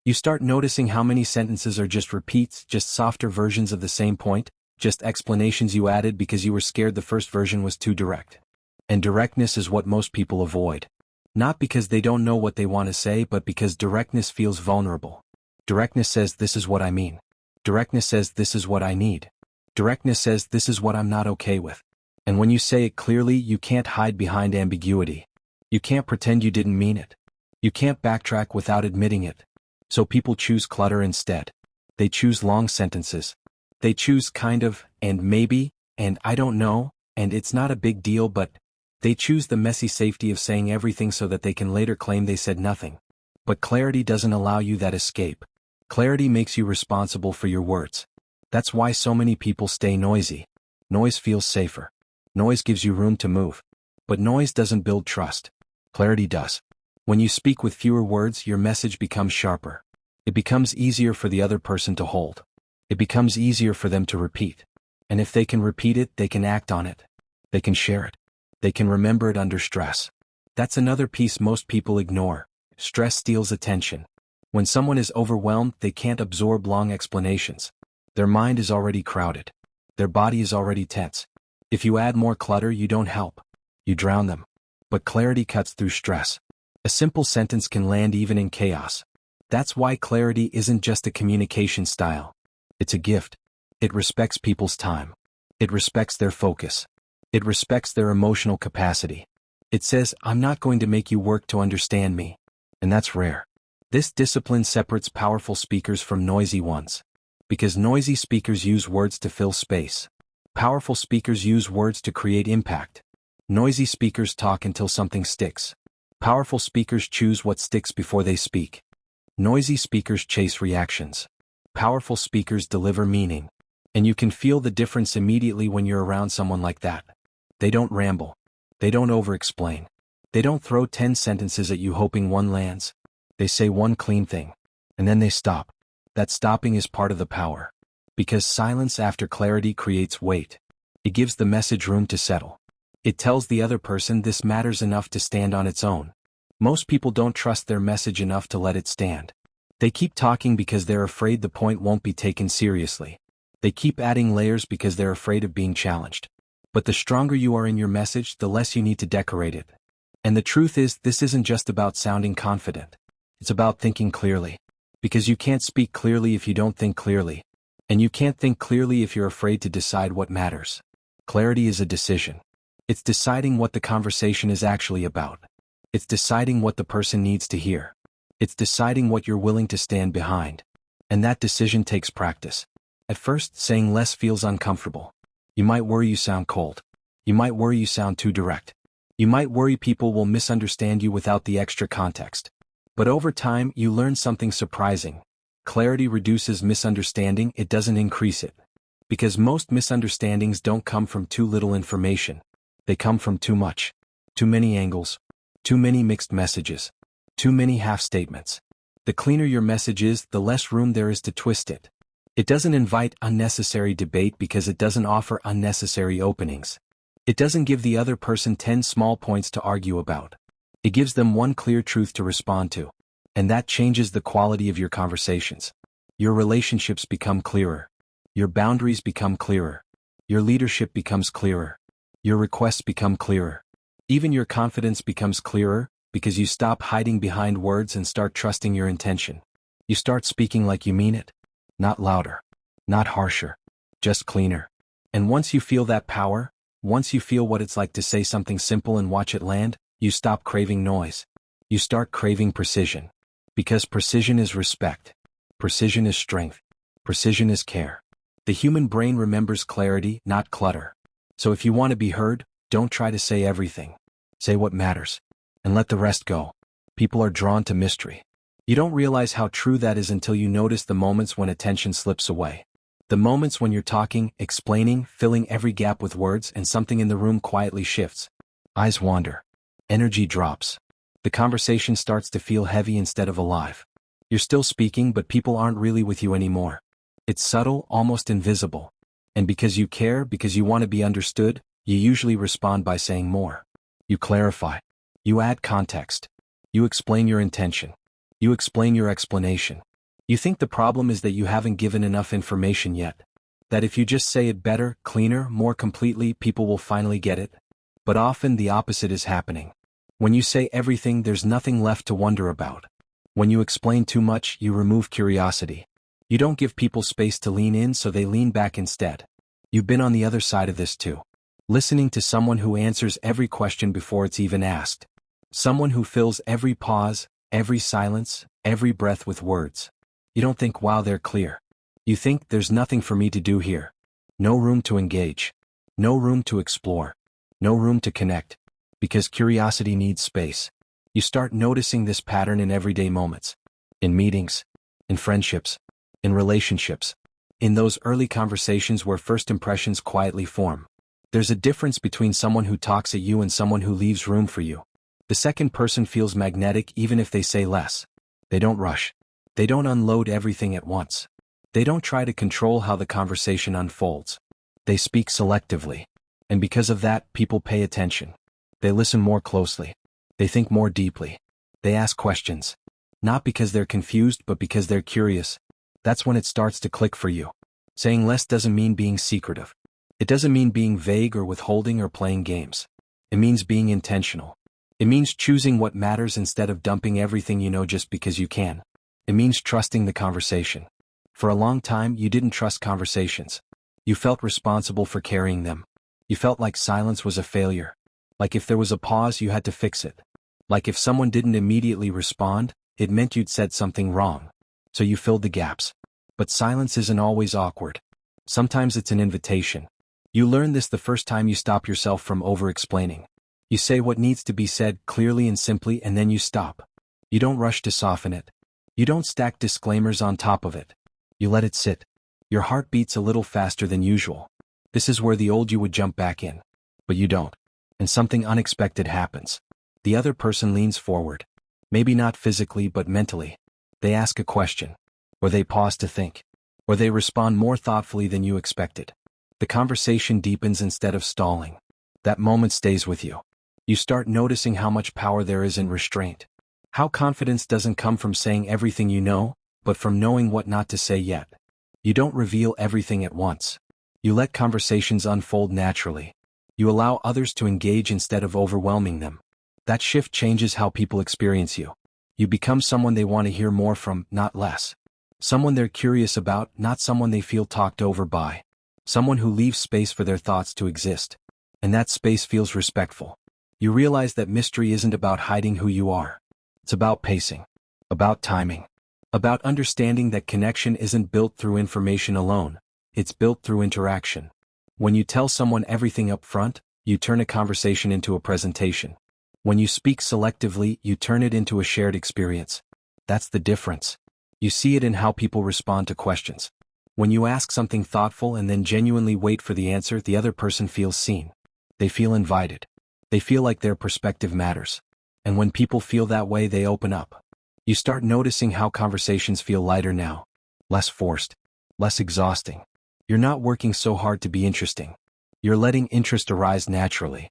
You start noticing how many sentences are just repeats, just softer versions of the same point, just explanations you added because you were scared the first version was too direct. And directness is what most people avoid. Not because they don't know what they want to say, but because directness feels vulnerable. Directness says this is what I mean. Directness says this is what I need. Directness says this is what I'm not okay with. And when you say it clearly, you can't hide behind ambiguity. You can't pretend you didn't mean it. You can't backtrack without admitting it. So people choose clutter instead. They choose long sentences. They choose kind of, and maybe, and I don't know, and it's not a big deal, but they choose the messy safety of saying everything so that they can later claim they said nothing. But clarity doesn't allow you that escape. Clarity makes you responsible for your words. That's why so many people stay noisy. Noise feels safer. Noise gives you room to move. But noise doesn't build trust. Clarity does. When you speak with fewer words, your message becomes sharper. It becomes easier for the other person to hold. It becomes easier for them to repeat. And if they can repeat it, they can act on it. They can share it. They can remember it under stress. That's another piece most people ignore. Stress steals attention. When someone is overwhelmed, they can't absorb long explanations. Their mind is already crowded. Their body is already tense. If you add more clutter, you don't help. You drown them. But clarity cuts through stress. A simple sentence can land even in chaos. That's why clarity isn't just a communication style. It's a gift. It respects people's time. It respects their focus. It respects their emotional capacity. It says, I'm not going to make you work to understand me. And that's rare. This discipline separates powerful speakers from noisy ones. Because noisy speakers use words to fill space. Powerful speakers use words to create impact. Noisy speakers talk until something sticks. Powerful speakers choose what sticks before they speak. Noisy speakers chase reactions. Powerful speakers deliver meaning. And you can feel the difference immediately when you're around someone like that. They don't ramble. They don't over-explain. They don't throw 10 sentences at you hoping one lands. They say one clean thing. And then they stop. That stopping is part of the power. Because silence after clarity creates weight. It gives the message room to settle. It tells the other person this matters enough to stand on its own. Most people don't trust their message enough to let it stand. They keep talking because they're afraid the point won't be taken seriously. They keep adding layers because they're afraid of being challenged. But the stronger you are in your message, the less you need to decorate it. And the truth is, this isn't just about sounding confident. It's about thinking clearly. Because you can't speak clearly if you don't think clearly. And you can't think clearly if you're afraid to decide what matters. Clarity is a decision. It's deciding what the conversation is actually about. It's deciding what the person needs to hear. It's deciding what you're willing to stand behind. And that decision takes practice. At first, saying less feels uncomfortable. You might worry you sound cold. You might worry you sound too direct. You might worry people will misunderstand you without the extra context. But over time, you learn something surprising. Clarity reduces misunderstanding, it doesn't increase it. Because most misunderstandings don't come from too little information. They come from too much. Too many angles. Too many mixed messages. Too many half-statements. The cleaner your message is, the less room there is to twist it. It doesn't invite unnecessary debate because it doesn't offer unnecessary openings. It doesn't give the other person 10 small points to argue about. It gives them one clear truth to respond to. And that changes the quality of your conversations. Your relationships become clearer. Your boundaries become clearer. Your leadership becomes clearer. Your requests become clearer. Even your confidence becomes clearer, because you stop hiding behind words and start trusting your intention. You start speaking like you mean it. Not louder. Not harsher. Just cleaner. And once you feel that power, once you feel what it's like to say something simple and watch it land, you stop craving noise. You start craving precision. Because precision is respect. Precision is strength. Precision is care. The human brain remembers clarity, not clutter. So if you want to be heard, don't try to say everything. Say what matters. And let the rest go. People are drawn to mystery. You don't realize how true that is until you notice the moments when attention slips away. The moments when you're talking, explaining, filling every gap with words, and something in the room quietly shifts. Eyes wander. Energy drops. The conversation starts to feel heavy instead of alive. You're still speaking, but people aren't really with you anymore. It's subtle, almost invisible. And because you care, because you want to be understood, you usually respond by saying more. You clarify. You add context. You explain your intention. You explain your explanation. You think the problem is that you haven't given enough information yet. That if you just say it better, cleaner, more completely, people will finally get it. But often the opposite is happening. When you say everything, there's nothing left to wonder about. When you explain too much, you remove curiosity. You don't give people space to lean in, so they lean back instead. You've been on the other side of this too. Listening to someone who answers every question before it's even asked. Someone who fills every pause, every silence, every breath with words. You don't think, wow, they're clear. You think, there's nothing for me to do here. No room to engage. No room to explore. No room to connect. Because curiosity needs space. You start noticing this pattern in everyday moments. In meetings. In friendships. In relationships. In those early conversations where first impressions quietly form. There's a difference between someone who talks at you and someone who leaves room for you. The second person feels magnetic even if they say less. They don't rush. They don't unload everything at once. They don't try to control how the conversation unfolds. They speak selectively. And because of that, people pay attention. They listen more closely. They think more deeply. They ask questions. Not because they're confused, but because they're curious. That's when it starts to click for you. Saying less doesn't mean being secretive. It doesn't mean being vague or withholding or playing games. It means being intentional. It means choosing what matters instead of dumping everything you know just because you can. It means trusting the conversation. For a long time, you didn't trust conversations. You felt responsible for carrying them. You felt like silence was a failure. Like if there was a pause, you had to fix it. Like if someone didn't immediately respond, it meant you'd said something wrong. So you filled the gaps. But silence isn't always awkward. Sometimes it's an invitation. You learn this the first time you stop yourself from over-explaining. You say what needs to be said clearly and simply, and then you stop. You don't rush to soften it. You don't stack disclaimers on top of it. You let it sit. Your heart beats a little faster than usual. This is where the old you would jump back in. But you don't. And something unexpected happens. The other person leans forward. Maybe not physically, but mentally. They ask a question. Or they pause to think. Or they respond more thoughtfully than you expected. The conversation deepens instead of stalling. That moment stays with you. You start noticing how much power there is in restraint. How confidence doesn't come from saying everything you know, but from knowing what not to say yet. You don't reveal everything at once. You let conversations unfold naturally. You allow others to engage instead of overwhelming them. That shift changes how people experience you. You become someone they want to hear more from, not less. Someone they're curious about, not someone they feel talked over by. Someone who leaves space for their thoughts to exist. And that space feels respectful. You realize that mystery isn't about hiding who you are. It's about pacing. About timing. About understanding that connection isn't built through information alone. It's built through interaction. When you tell someone everything up front, you turn a conversation into a presentation. When you speak selectively, you turn it into a shared experience. That's the difference. You see it in how people respond to questions. When you ask something thoughtful and then genuinely wait for the answer, the other person feels seen. They feel invited. They feel like their perspective matters. And when people feel that way, they open up. You start noticing how conversations feel lighter now. Less forced. Less exhausting. You're not working so hard to be interesting. You're letting interest arise naturally.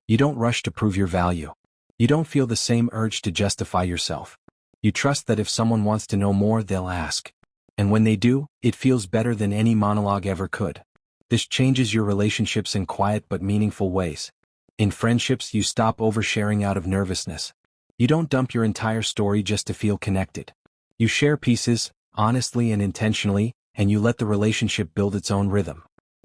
You don't rush to prove your value. You don't feel the same urge to justify yourself. You trust that if someone wants to know more, they'll ask. And when they do, it feels better than any monologue ever could. This changes your relationships in quiet but meaningful ways. In friendships, you stop oversharing out of nervousness. You don't dump your entire story just to feel connected. You share pieces, honestly and intentionally, and you let the relationship build its own rhythm.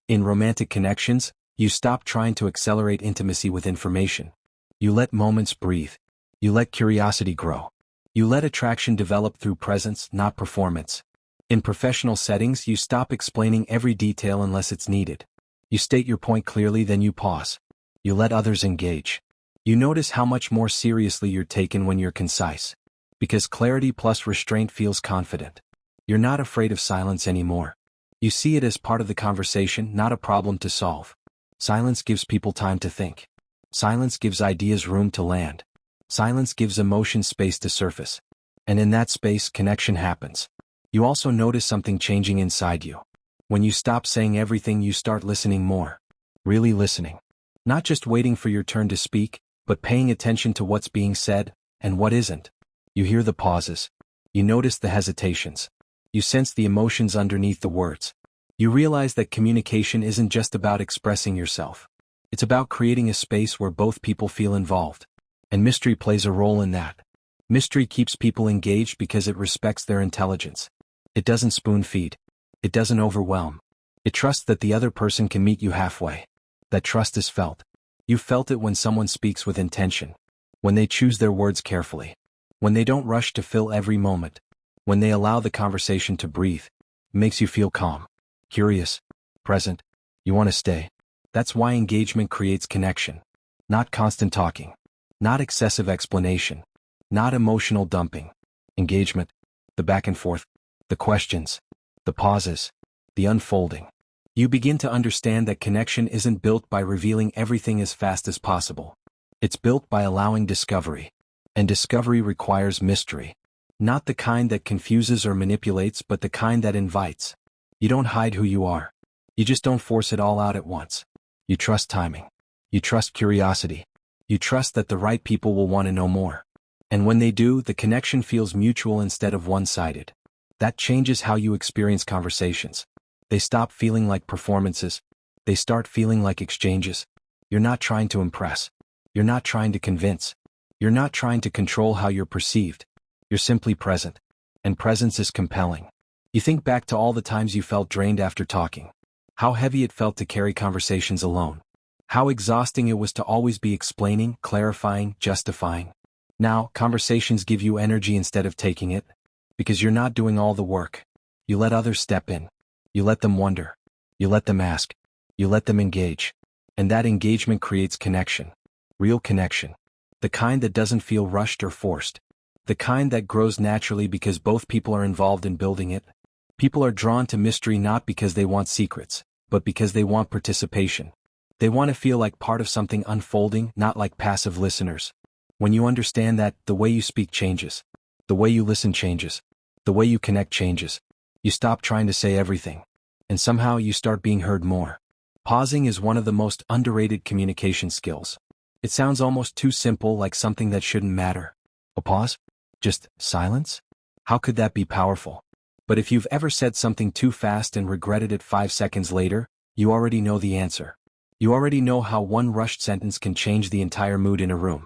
In romantic connections, you stop trying to accelerate intimacy with information. You let moments breathe. You let curiosity grow. You let attraction develop through presence, not performance. In professional settings, you stop explaining every detail unless it's needed. You state your point clearly, then you pause. You let others engage. You notice how much more seriously you're taken when you're concise. Because clarity plus restraint feels confident. You're not afraid of silence anymore. You see it as part of the conversation, not a problem to solve. Silence gives people time to think. Silence gives ideas room to land. Silence gives emotion space to surface. And in that space, connection happens. You also notice something changing inside you. When you stop saying everything, you start listening more. Really listening. Not just waiting for your turn to speak, but paying attention to what's being said, and what isn't. You hear the pauses. You notice the hesitations. You sense the emotions underneath the words. You realize that communication isn't just about expressing yourself. It's about creating a space where both people feel involved. And mystery plays a role in that. Mystery keeps people engaged because it respects their intelligence. It doesn't spoon-feed. It doesn't overwhelm. It trusts that the other person can meet you halfway. That trust is felt. You felt it when someone speaks with intention. When they choose their words carefully. When they don't rush to fill every moment. When they allow the conversation to breathe. It makes you feel calm. Curious. Present. You want to stay. That's why engagement creates connection. Not constant talking. Not excessive explanation. Not emotional dumping. Engagement. The back and forth. The questions. The pauses. The unfolding. You begin to understand that connection isn't built by revealing everything as fast as possible. It's built by allowing discovery. And discovery requires mystery. Not the kind that confuses or manipulates, but the kind that invites. You don't hide who you are. You just don't force it all out at once. You trust timing. You trust curiosity. You trust that the right people will want to know more. And when they do, the connection feels mutual instead of one-sided. That changes how you experience conversations. They stop feeling like performances. They start feeling like exchanges. You're not trying to impress. You're not trying to convince. You're not trying to control how you're perceived. You're simply present. And presence is compelling. You think back to all the times you felt drained after talking. How heavy it felt to carry conversations alone. How exhausting it was to always be explaining, clarifying, justifying. Now, conversations give you energy instead of taking it. Because you're not doing all the work. You let others step in. You let them wonder. You let them ask. You let them engage. And that engagement creates connection. Real connection. The kind that doesn't feel rushed or forced. The kind that grows naturally because both people are involved in building it. People are drawn to mystery not because they want secrets, but because they want participation. They want to feel like part of something unfolding, not like passive listeners. When you understand that, the way you speak changes. The way you listen changes. The way you connect changes. You stop trying to say everything. And somehow you start being heard more. Pausing is one of the most underrated communication skills. It sounds almost too simple, like something that shouldn't matter. A pause? Just silence? How could that be powerful? But if you've ever said something too fast and regretted it 5 seconds later, you already know the answer. You already know how one rushed sentence can change the entire mood in a room.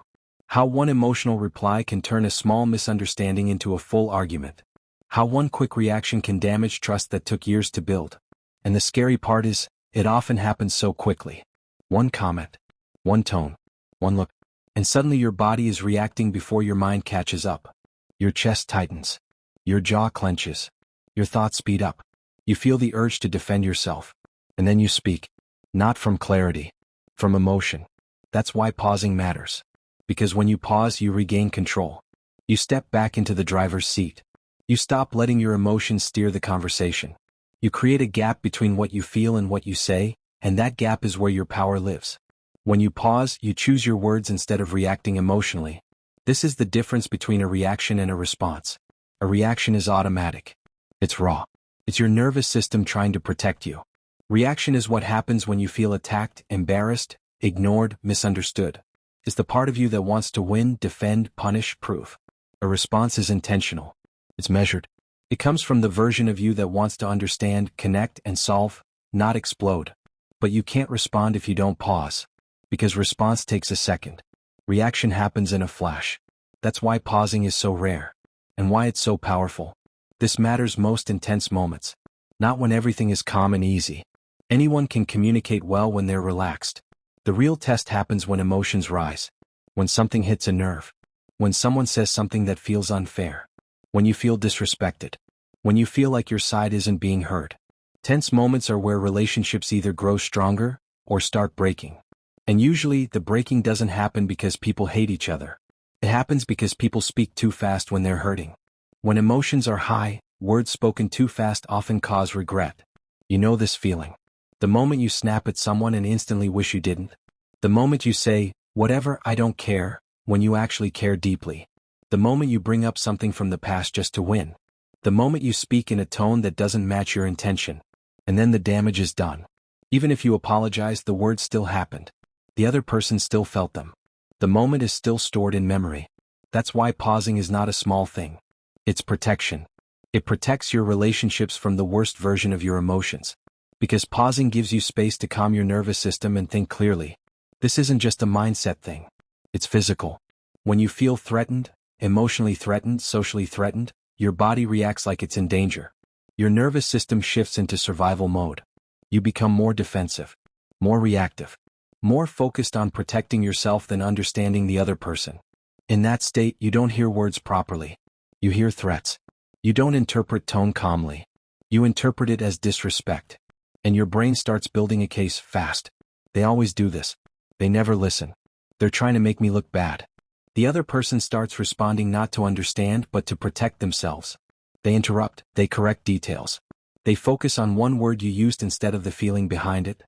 How one emotional reply can turn a small misunderstanding into a full argument. How one quick reaction can damage trust that took years to build. And the scary part is, it often happens so quickly. One comment, one tone, one look, and suddenly your body is reacting before your mind catches up. Your chest tightens. Your jaw clenches. Your thoughts speed up. You feel the urge to defend yourself. And then you speak. Not from clarity. From emotion. That's why pausing matters. Because when you pause, you regain control. You step back into the driver's seat. You stop letting your emotions steer the conversation. You create a gap between what you feel and what you say, and that gap is where your power lives. When you pause, you choose your words instead of reacting emotionally. This is the difference between a reaction and a response. A reaction is automatic. It's raw. It's your nervous system trying to protect you. Reaction is what happens when you feel attacked, embarrassed, ignored, misunderstood. It's the part of you that wants to win, defend, punish, prove. A response is intentional. It's measured. It comes from the version of you that wants to understand, connect, and solve, not explode. But you can't respond if you don't pause. Because response takes a second. Reaction happens in a flash. That's why pausing is so rare. And why it's so powerful. This matters most in tense moments. Not when everything is calm and easy. Anyone can communicate well when they're relaxed. The real test happens when emotions rise. When something hits a nerve. When someone says something that feels unfair. When you feel disrespected. When you feel like your side isn't being heard. Tense moments are where relationships either grow stronger or start breaking. And usually, the breaking doesn't happen because people hate each other. It happens because people speak too fast when they're hurting. When emotions are high, words spoken too fast often cause regret. You know this feeling. The moment you snap at someone and instantly wish you didn't. The moment you say, "Whatever, I don't care," when you actually care deeply. The moment you bring up something from the past just to win. The moment you speak in a tone that doesn't match your intention. And then the damage is done. Even if you apologize, the words still happened. The other person still felt them. The moment is still stored in memory. That's why pausing is not a small thing. It's protection. It protects your relationships from the worst version of your emotions. Because pausing gives you space to calm your nervous system and think clearly. This isn't just a mindset thing. It's physical. When you feel threatened, emotionally threatened, socially threatened, your body reacts like it's in danger. Your nervous system shifts into survival mode. You become more defensive, more reactive, more focused on protecting yourself than understanding the other person. In that state, you don't hear words properly. You hear threats. You don't interpret tone calmly. You interpret it as disrespect. And your brain starts building a case fast. They always do this. They never listen. They're trying to make me look bad. The other person starts responding not to understand but to protect themselves. They interrupt. They correct details. They focus on one word you used instead of the feeling behind it.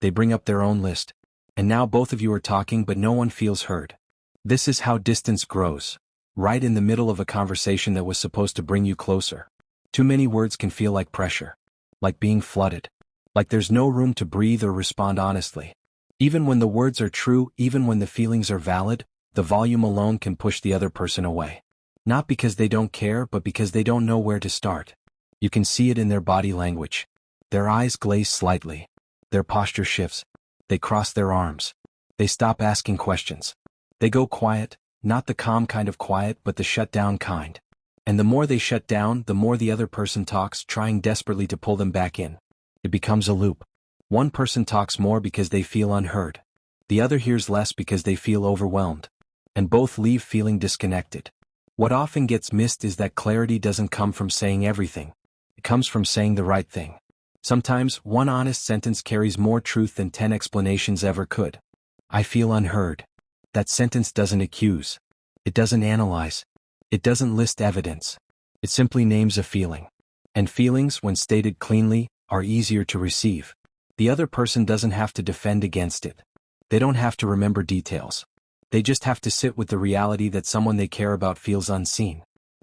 They bring up their own list. And now both of you are talking but no one feels heard. This is how distance grows. Right in the middle of a conversation that was supposed to bring you closer. Too many words can feel like pressure. Like being flooded. Like there's no room to breathe or respond honestly. Even when the words are true, even when the feelings are valid, the volume alone can push the other person away. Not because they don't care, but because they don't know where to start. You can see it in their body language. Their eyes glaze slightly. Their posture shifts. They cross their arms. They stop asking questions. They go quiet, not the calm kind of quiet, but the shut down kind. And the more they shut down, the more the other person talks, trying desperately to pull them back in. It becomes a loop. One person talks more because they feel unheard. The other hears less because they feel overwhelmed. And both leave feeling disconnected. What often gets missed is that clarity doesn't come from saying everything. It comes from saying the right thing. Sometimes, one honest sentence carries more truth than 10 explanations ever could. I feel unheard. That sentence doesn't accuse. It doesn't analyze. It doesn't list evidence. It simply names a feeling. And feelings, when stated cleanly, are easier to receive. The other person doesn't have to defend against it. They don't have to remember details. They just have to sit with the reality that someone they care about feels unseen.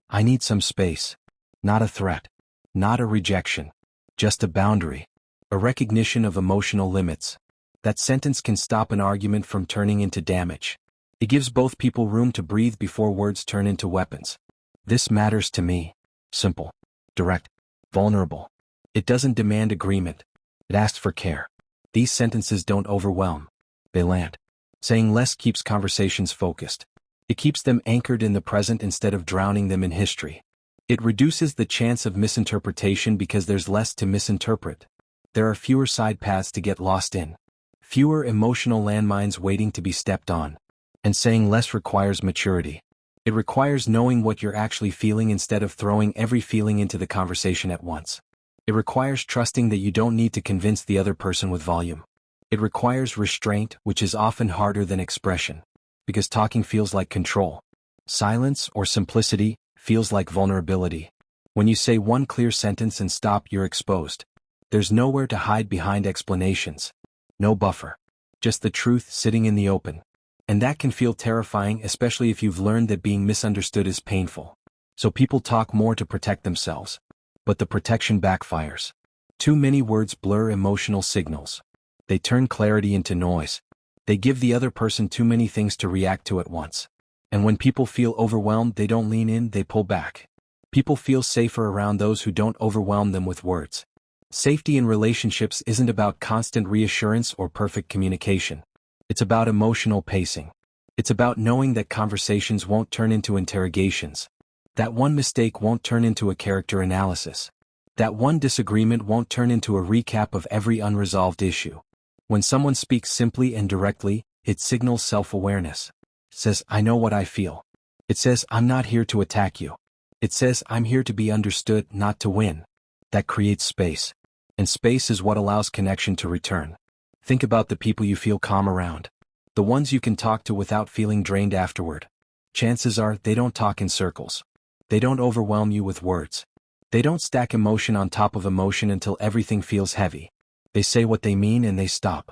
I need some space. Not a threat. Not a rejection. Just a boundary. A recognition of emotional limits. That sentence can stop an argument from turning into damage. It gives both people room to breathe before words turn into weapons. This matters to me. Simple. Direct. Vulnerable. It doesn't demand agreement. It asks for care. These sentences don't overwhelm. They land. Saying less keeps conversations focused. It keeps them anchored in the present instead of drowning them in history. It reduces the chance of misinterpretation because there's less to misinterpret. There are fewer side paths to get lost in. Fewer emotional landmines waiting to be stepped on. And saying less requires maturity. It requires knowing what you're actually feeling instead of throwing every feeling into the conversation at once. It requires trusting that you don't need to convince the other person with volume. It requires restraint, which is often harder than expression. Because talking feels like control. Silence, or simplicity, feels like vulnerability. When you say one clear sentence and stop, you're exposed. There's nowhere to hide behind explanations. No buffer. Just the truth sitting in the open. And that can feel terrifying, especially if you've learned that being misunderstood is painful. So people talk more to protect themselves. But the protection backfires. Too many words blur emotional signals. They turn clarity into noise. They give the other person too many things to react to at once. And when people feel overwhelmed, they don't lean in, they pull back. People feel safer around those who don't overwhelm them with words. Safety in relationships isn't about constant reassurance or perfect communication. It's about emotional pacing. It's about knowing that conversations won't turn into interrogations. That one mistake won't turn into a character analysis. That one disagreement won't turn into a recap of every unresolved issue. When someone speaks simply and directly, it signals self-awareness. It says, I know what I feel. It says, I'm not here to attack you. It says, I'm here to be understood, not to win. That creates space. And space is what allows connection to return. Think about the people you feel calm around. The ones you can talk to without feeling drained afterward. Chances are, they don't talk in circles. They don't overwhelm you with words. They don't stack emotion on top of emotion until everything feels heavy. They say what they mean and they stop.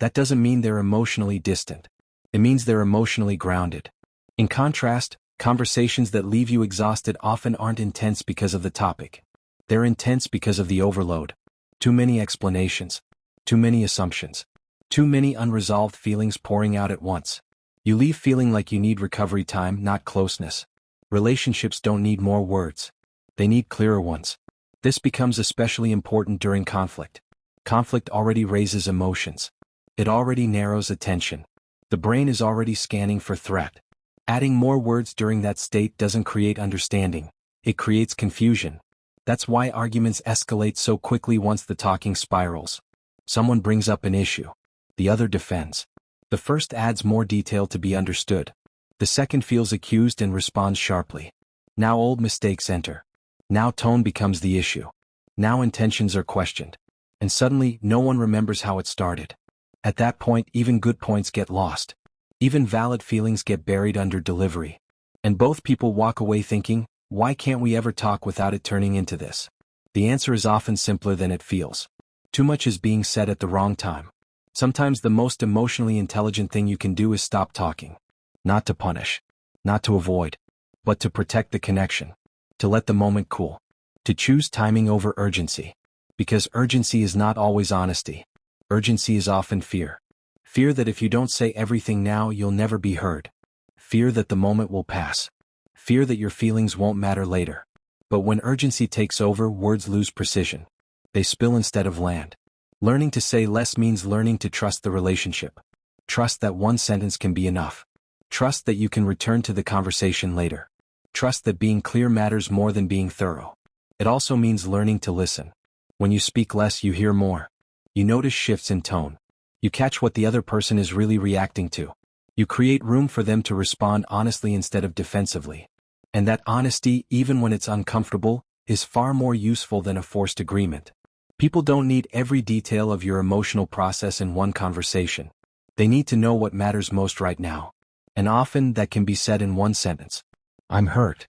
That doesn't mean they're emotionally distant. It means they're emotionally grounded. In contrast, conversations that leave you exhausted often aren't intense because of the topic. They're intense because of the overload. Too many explanations. Too many assumptions. Too many unresolved feelings pouring out at once. You leave feeling like you need recovery time, not closeness. Relationships don't need more words. They need clearer ones. This becomes especially important during conflict. Conflict already raises emotions. It already narrows attention. The brain is already scanning for threat. Adding more words during that state doesn't create understanding. It creates confusion. That's why arguments escalate so quickly once the talking spirals. Someone brings up an issue. The other defends. The first adds more detail to be understood. The second feels accused and responds sharply. Now old mistakes enter. Now tone becomes the issue. Now intentions are questioned. And suddenly, no one remembers how it started. At that point, even good points get lost. Even valid feelings get buried under delivery. And both people walk away thinking, why can't we ever talk without it turning into this? The answer is often simpler than it feels. Too much is being said at the wrong time. Sometimes the most emotionally intelligent thing you can do is stop talking. Not to punish. Not to avoid. But to protect the connection. To let the moment cool. To choose timing over urgency. Because urgency is not always honesty. Urgency is often fear. Fear that if you don't say everything now, you'll never be heard. Fear that the moment will pass. Fear that your feelings won't matter later. But when urgency takes over, words lose precision. They spill instead of land. Learning to say less means learning to trust the relationship. Trust that one sentence can be enough. Trust that you can return to the conversation later. Trust that being clear matters more than being thorough. It also means learning to listen. When you speak less, you hear more. You notice shifts in tone. You catch what the other person is really reacting to. You create room for them to respond honestly instead of defensively. And that honesty, even when it's uncomfortable, is far more useful than a forced agreement. People don't need every detail of your emotional process in one conversation. They need to know what matters most right now. And often that can be said in one sentence. I'm hurt.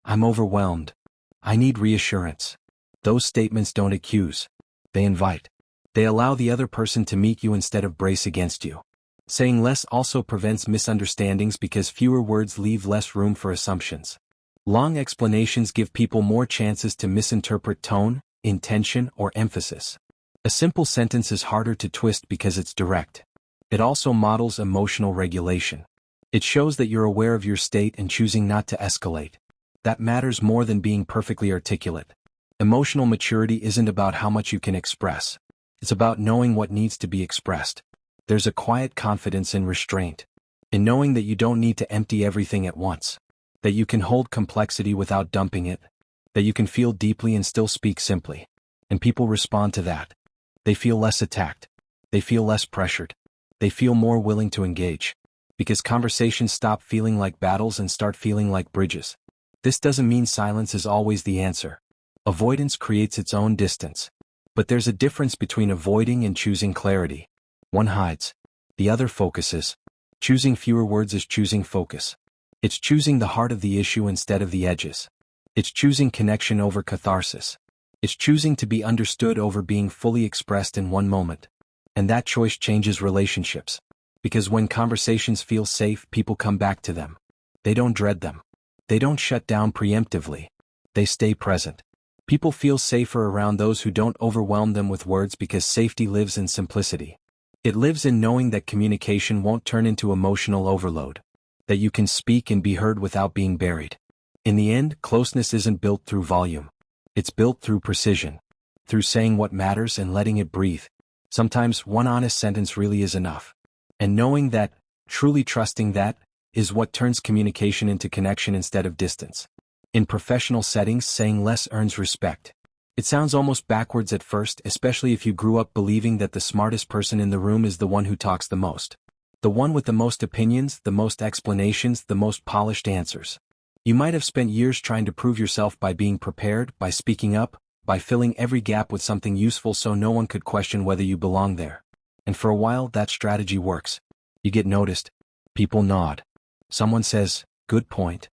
I'm overwhelmed. I need reassurance. Those statements don't accuse. They invite. They allow the other person to meet you instead of brace against you. Saying less also prevents misunderstandings because fewer words leave less room for assumptions. Long explanations give people more chances to misinterpret tone, intention, or emphasis. A simple sentence is harder to twist because it's direct. It also models emotional regulation. It shows that you're aware of your state and choosing not to escalate. That matters more than being perfectly articulate. Emotional maturity isn't about how much you can express. It's about knowing what needs to be expressed. There's a quiet confidence in restraint. in knowing that you don't need to empty everything at once, that you can hold complexity without dumping it, that you can feel deeply and still speak simply. And people respond to that. They feel less attacked. They feel less pressured. They feel more willing to engage. Because conversations stop feeling like battles and start feeling like bridges. This doesn't mean silence is always the answer. Avoidance creates its own distance. But there's a difference between avoiding and choosing clarity. One hides. The other focuses. Choosing fewer words is choosing focus. It's choosing the heart of the issue instead of the edges. It's choosing connection over catharsis. It's choosing to be understood over being fully expressed in one moment. And that choice changes relationships. Because when conversations feel safe, people come back to them. They don't dread them. They don't shut down preemptively. They stay present. People feel safer around those who don't overwhelm them with words because safety lives in simplicity. It lives in knowing that communication won't turn into emotional overload. That you can speak and be heard without being buried. In the end, closeness isn't built through volume. It's built through precision. Through saying what matters and letting it breathe. Sometimes one honest sentence really is enough. And knowing that, truly trusting that, is what turns communication into connection instead of distance. In professional settings, saying less earns respect. It sounds almost backwards at first, especially if you grew up believing that the smartest person in the room is the one who talks the most. The one with the most opinions, the most explanations, the most polished answers. You might have spent years trying to prove yourself by being prepared, by speaking up, by filling every gap with something useful so no one could question whether you belong there. And for a while, that strategy works. You get noticed. People nod. Someone says, "Good point."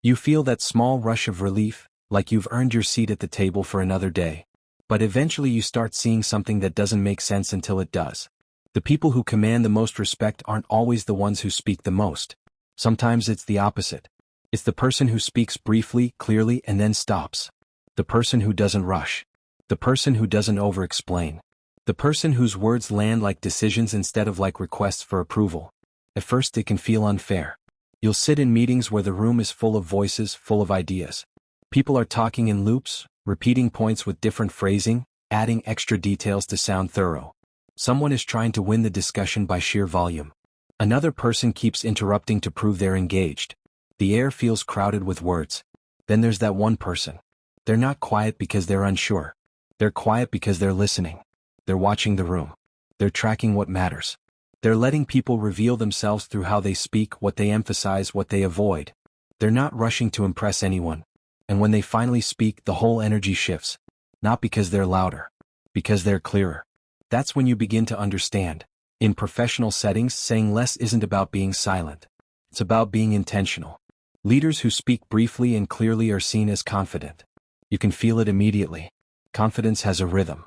You feel that small rush of relief, like you've earned your seat at the table for another day. But eventually you start seeing something that doesn't make sense until it does. The people who command the most respect aren't always the ones who speak the most. Sometimes it's the opposite. It's the person who speaks briefly, clearly, and then stops. The person who doesn't rush. The person who doesn't over-explain. The person whose words land like decisions instead of like requests for approval. At first it can feel unfair. You'll sit in meetings where the room is full of voices, full of ideas. People are talking in loops, repeating points with different phrasing, adding extra details to sound thorough. Someone is trying to win the discussion by sheer volume. Another person keeps interrupting to prove they're engaged. The air feels crowded with words. Then there's that one person. They're not quiet because they're unsure. They're quiet because they're listening. They're watching the room. They're tracking what matters. They're letting people reveal themselves through how they speak, what they emphasize, what they avoid. They're not rushing to impress anyone. And when they finally speak, the whole energy shifts. Not because they're louder. Because they're clearer. That's when you begin to understand. In professional settings, saying less isn't about being silent. It's about being intentional. Leaders who speak briefly and clearly are seen as confident. You can feel it immediately. Confidence has a rhythm.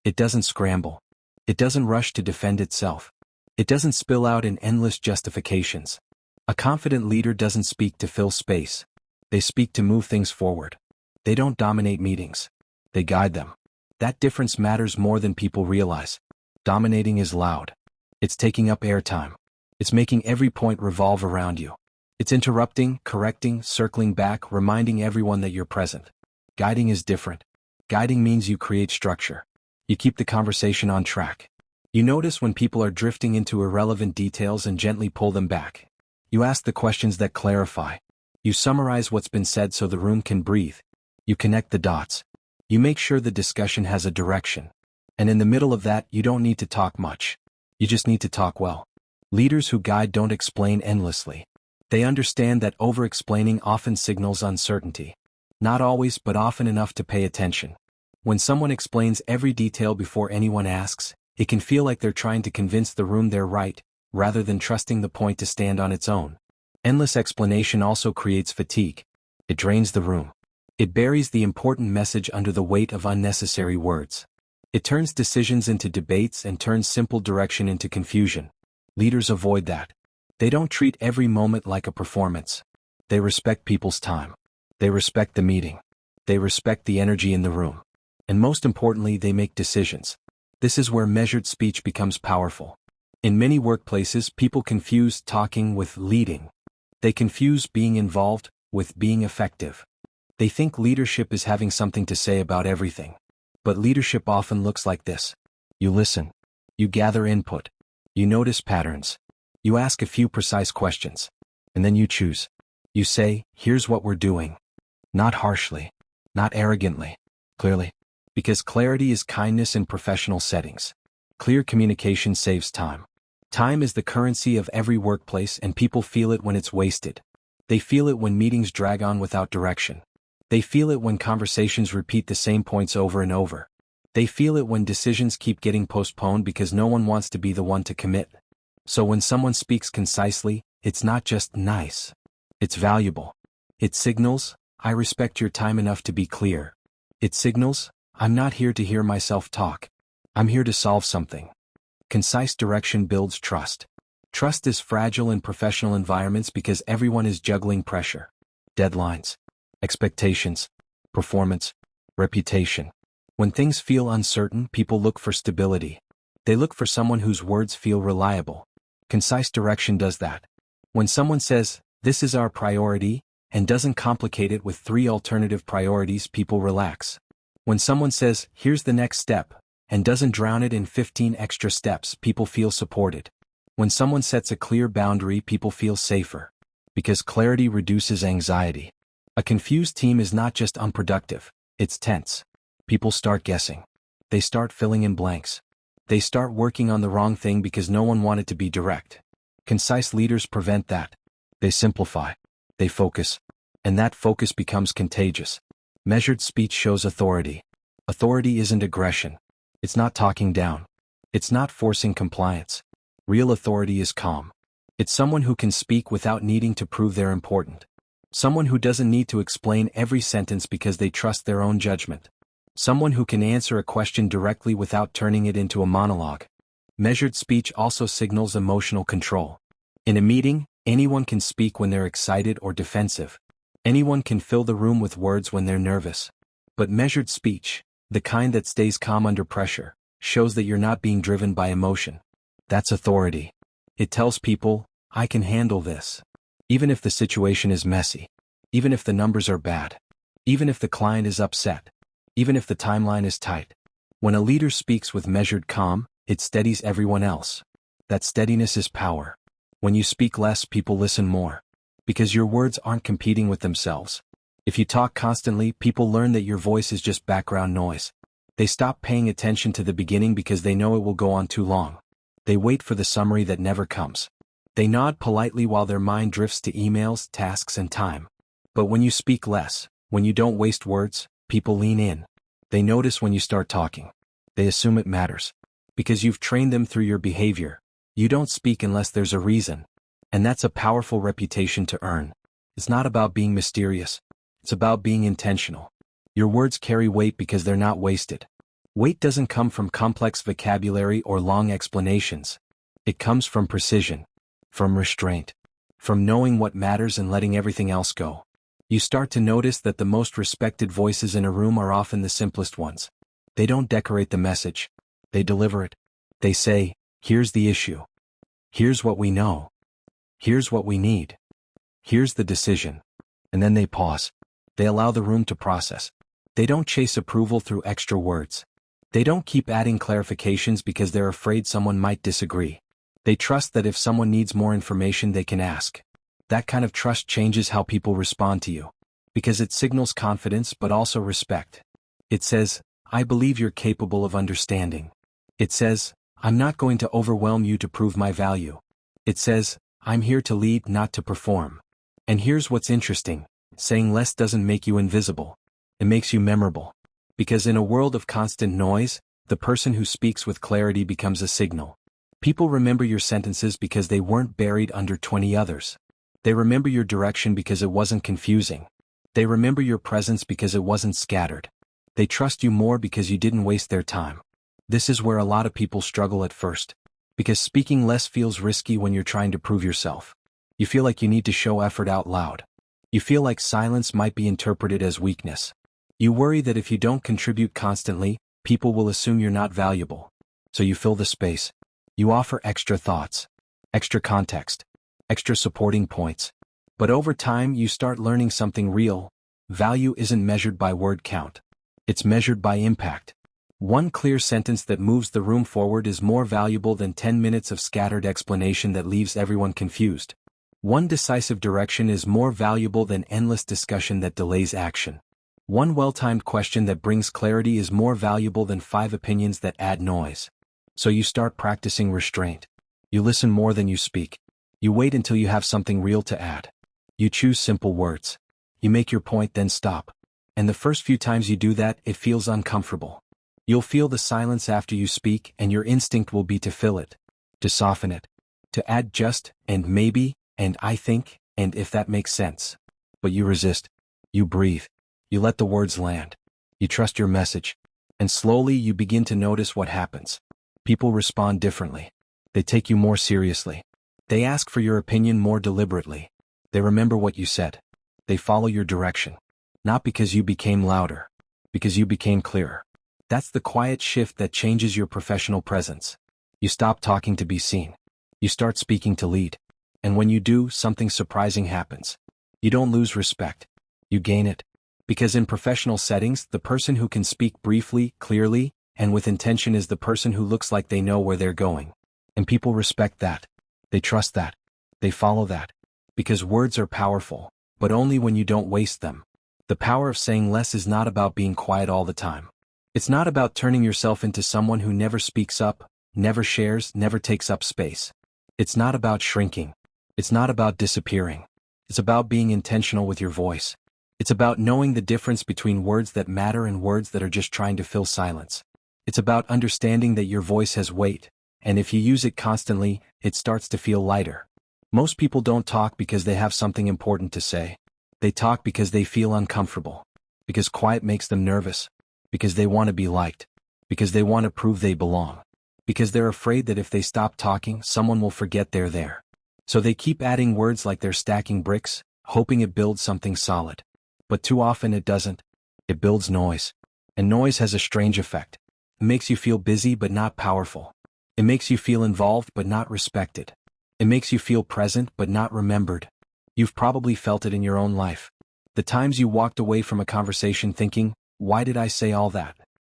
It doesn't scramble. It doesn't rush to defend itself. It doesn't spill out in endless justifications. A confident leader doesn't speak to fill space. They speak to move things forward. They don't dominate meetings. They guide them. That difference matters more than people realize. Dominating is loud. It's taking up airtime. It's making every point revolve around you. It's interrupting, correcting, circling back, reminding everyone that you're present. Guiding is different. Guiding means you create structure. You keep the conversation on track. You notice when people are drifting into irrelevant details and gently pull them back. You ask the questions that clarify. You summarize what's been said so the room can breathe. You connect the dots. You make sure the discussion has a direction. And in the middle of that, you don't need to talk much. You just need to talk well. Leaders who guide don't explain endlessly. They understand that over-explaining often signals uncertainty. Not always, but often enough to pay attention. When someone explains every detail before anyone asks, it can feel like they're trying to convince the room they're right, rather than trusting the point to stand on its own. Endless explanation also creates fatigue. It drains the room. It buries the important message under the weight of unnecessary words. It turns decisions into debates and turns simple direction into confusion. Leaders avoid that. They don't treat every moment like a performance. They respect people's time. They respect the meeting. They respect the energy in the room. And most importantly, they make decisions. This is where measured speech becomes powerful. In many workplaces, people confuse talking with leading. They confuse being involved with being effective. They think leadership is having something to say about everything. But leadership often looks like this. You listen. You gather input. You notice patterns. You ask a few precise questions. And then you choose. You say, here's what we're doing. Not harshly. Not arrogantly. Clearly. Because clarity is kindness in professional settings. Clear communication saves time. Time is the currency of every workplace, and people feel it when it's wasted. They feel it when meetings drag on without direction. They feel it when conversations repeat the same points over and over. They feel it when decisions keep getting postponed because no one wants to be the one to commit. So when someone speaks concisely, it's not just nice. It's valuable. It signals, I respect your time enough to be clear. It signals, I'm not here to hear myself talk. I'm here to solve something. Concise direction builds trust. Trust is fragile in professional environments because everyone is juggling pressure. Deadlines. Expectations. Performance. Reputation. When things feel uncertain, people look for stability. They look for someone whose words feel reliable. Concise direction does that. When someone says, this is our priority, and doesn't complicate it with 3 alternative priorities, people relax. When someone says, here's the next step, and doesn't drown it in 15 extra steps, people feel supported. When someone sets a clear boundary, people feel safer. Because clarity reduces anxiety. A confused team is not just unproductive, it's tense. People start guessing. They start filling in blanks. They start working on the wrong thing because no one wanted to be direct. Concise leaders prevent that. They simplify. They focus. And that focus becomes contagious. Measured speech shows authority. Authority isn't aggression. It's not talking down. It's not forcing compliance. Real authority is calm. It's someone who can speak without needing to prove they're important. Someone who doesn't need to explain every sentence because they trust their own judgment. Someone who can answer a question directly without turning it into a monologue. Measured speech also signals emotional control. In a meeting, anyone can speak when they're excited or defensive. Anyone can fill the room with words when they're nervous. But measured speech, the kind that stays calm under pressure, shows that you're not being driven by emotion. That's authority. It tells people, I can handle this. Even if the situation is messy. Even if the numbers are bad. Even if the client is upset. Even if the timeline is tight. When a leader speaks with measured calm, it steadies everyone else. That steadiness is power. When you speak less, people listen more. Because your words aren't competing with themselves. If you talk constantly, people learn that your voice is just background noise. They stop paying attention to the beginning because they know it will go on too long. They wait for the summary that never comes. They nod politely while their mind drifts to emails, tasks, and time. But when you speak less, when you don't waste words, people lean in. They notice when you start talking. They assume it matters. Because you've trained them through your behavior. You don't speak unless there's a reason. And that's a powerful reputation to earn. It's not about being mysterious. It's about being intentional. Your words carry weight because they're not wasted. Weight doesn't come from complex vocabulary or long explanations. It comes from precision. From restraint. From knowing what matters and letting everything else go. You start to notice that the most respected voices in a room are often the simplest ones. They don't decorate the message. They deliver it. They say, here's the issue. Here's what we know. Here's what we need. Here's the decision. And then they pause. They allow the room to process. They don't chase approval through extra words. They don't keep adding clarifications because they're afraid someone might disagree. They trust that if someone needs more information, they can ask. That kind of trust changes how people respond to you. Because it signals confidence but also respect. It says, I believe you're capable of understanding. It says, I'm not going to overwhelm you to prove my value. It says, I'm here to lead, not to perform. And here's what's interesting. Saying less doesn't make you invisible. It makes you memorable. Because in a world of constant noise, the person who speaks with clarity becomes a signal. People remember your sentences because they weren't buried under 20 others. They remember your direction because it wasn't confusing. They remember your presence because it wasn't scattered. They trust you more because you didn't waste their time. This is where a lot of people struggle at first. Because speaking less feels risky when you're trying to prove yourself. You feel like you need to show effort out loud. You feel like silence might be interpreted as weakness. You worry that if you don't contribute constantly, people will assume you're not valuable. So you fill the space. You offer extra thoughts. Extra context. Extra supporting points. But over time you start learning something real. Value isn't measured by word count. It's measured by impact. One clear sentence that moves the room forward is more valuable than 10 minutes of scattered explanation that leaves everyone confused. One decisive direction is more valuable than endless discussion that delays action. One well-timed question that brings clarity is more valuable than 5 opinions that add noise. So you start practicing restraint. You listen more than you speak. You wait until you have something real to add. You choose simple words. You make your point, then stop. And the first few times you do that, it feels uncomfortable. You'll feel the silence after you speak, and your instinct will be to fill it, to soften it, to add just, and maybe, and I think, and if that makes sense. But you resist. You breathe. You let the words land. You trust your message. And slowly you begin to notice what happens. People respond differently. They take you more seriously. They ask for your opinion more deliberately. They remember what you said. They follow your direction. Not because you became louder. Because you became clearer. That's the quiet shift that changes your professional presence. You stop talking to be seen. You start speaking to lead. And when you do, something surprising happens. You don't lose respect. You gain it. Because in professional settings, the person who can speak briefly, clearly, and with intention is the person who looks like they know where they're going. And people respect that. They trust that. They follow that. Because words are powerful, but only when you don't waste them. The power of saying less is not about being quiet all the time. It's not about turning yourself into someone who never speaks up, never shares, never takes up space. It's not about shrinking. It's not about disappearing. It's about being intentional with your voice. It's about knowing the difference between words that matter and words that are just trying to fill silence. It's about understanding that your voice has weight, and if you use it constantly, it starts to feel lighter. Most people don't talk because they have something important to say. They talk because they feel uncomfortable. Because quiet makes them nervous. Because they want to be liked. Because they want to prove they belong. Because they're afraid that if they stop talking, someone will forget they're there. So they keep adding words like they're stacking bricks, hoping it builds something solid. But too often it doesn't. It builds noise. And noise has a strange effect. It makes you feel busy but not powerful. It makes you feel involved but not respected. It makes you feel present but not remembered. You've probably felt it in your own life. The times you walked away from a conversation thinking, why did I say all that?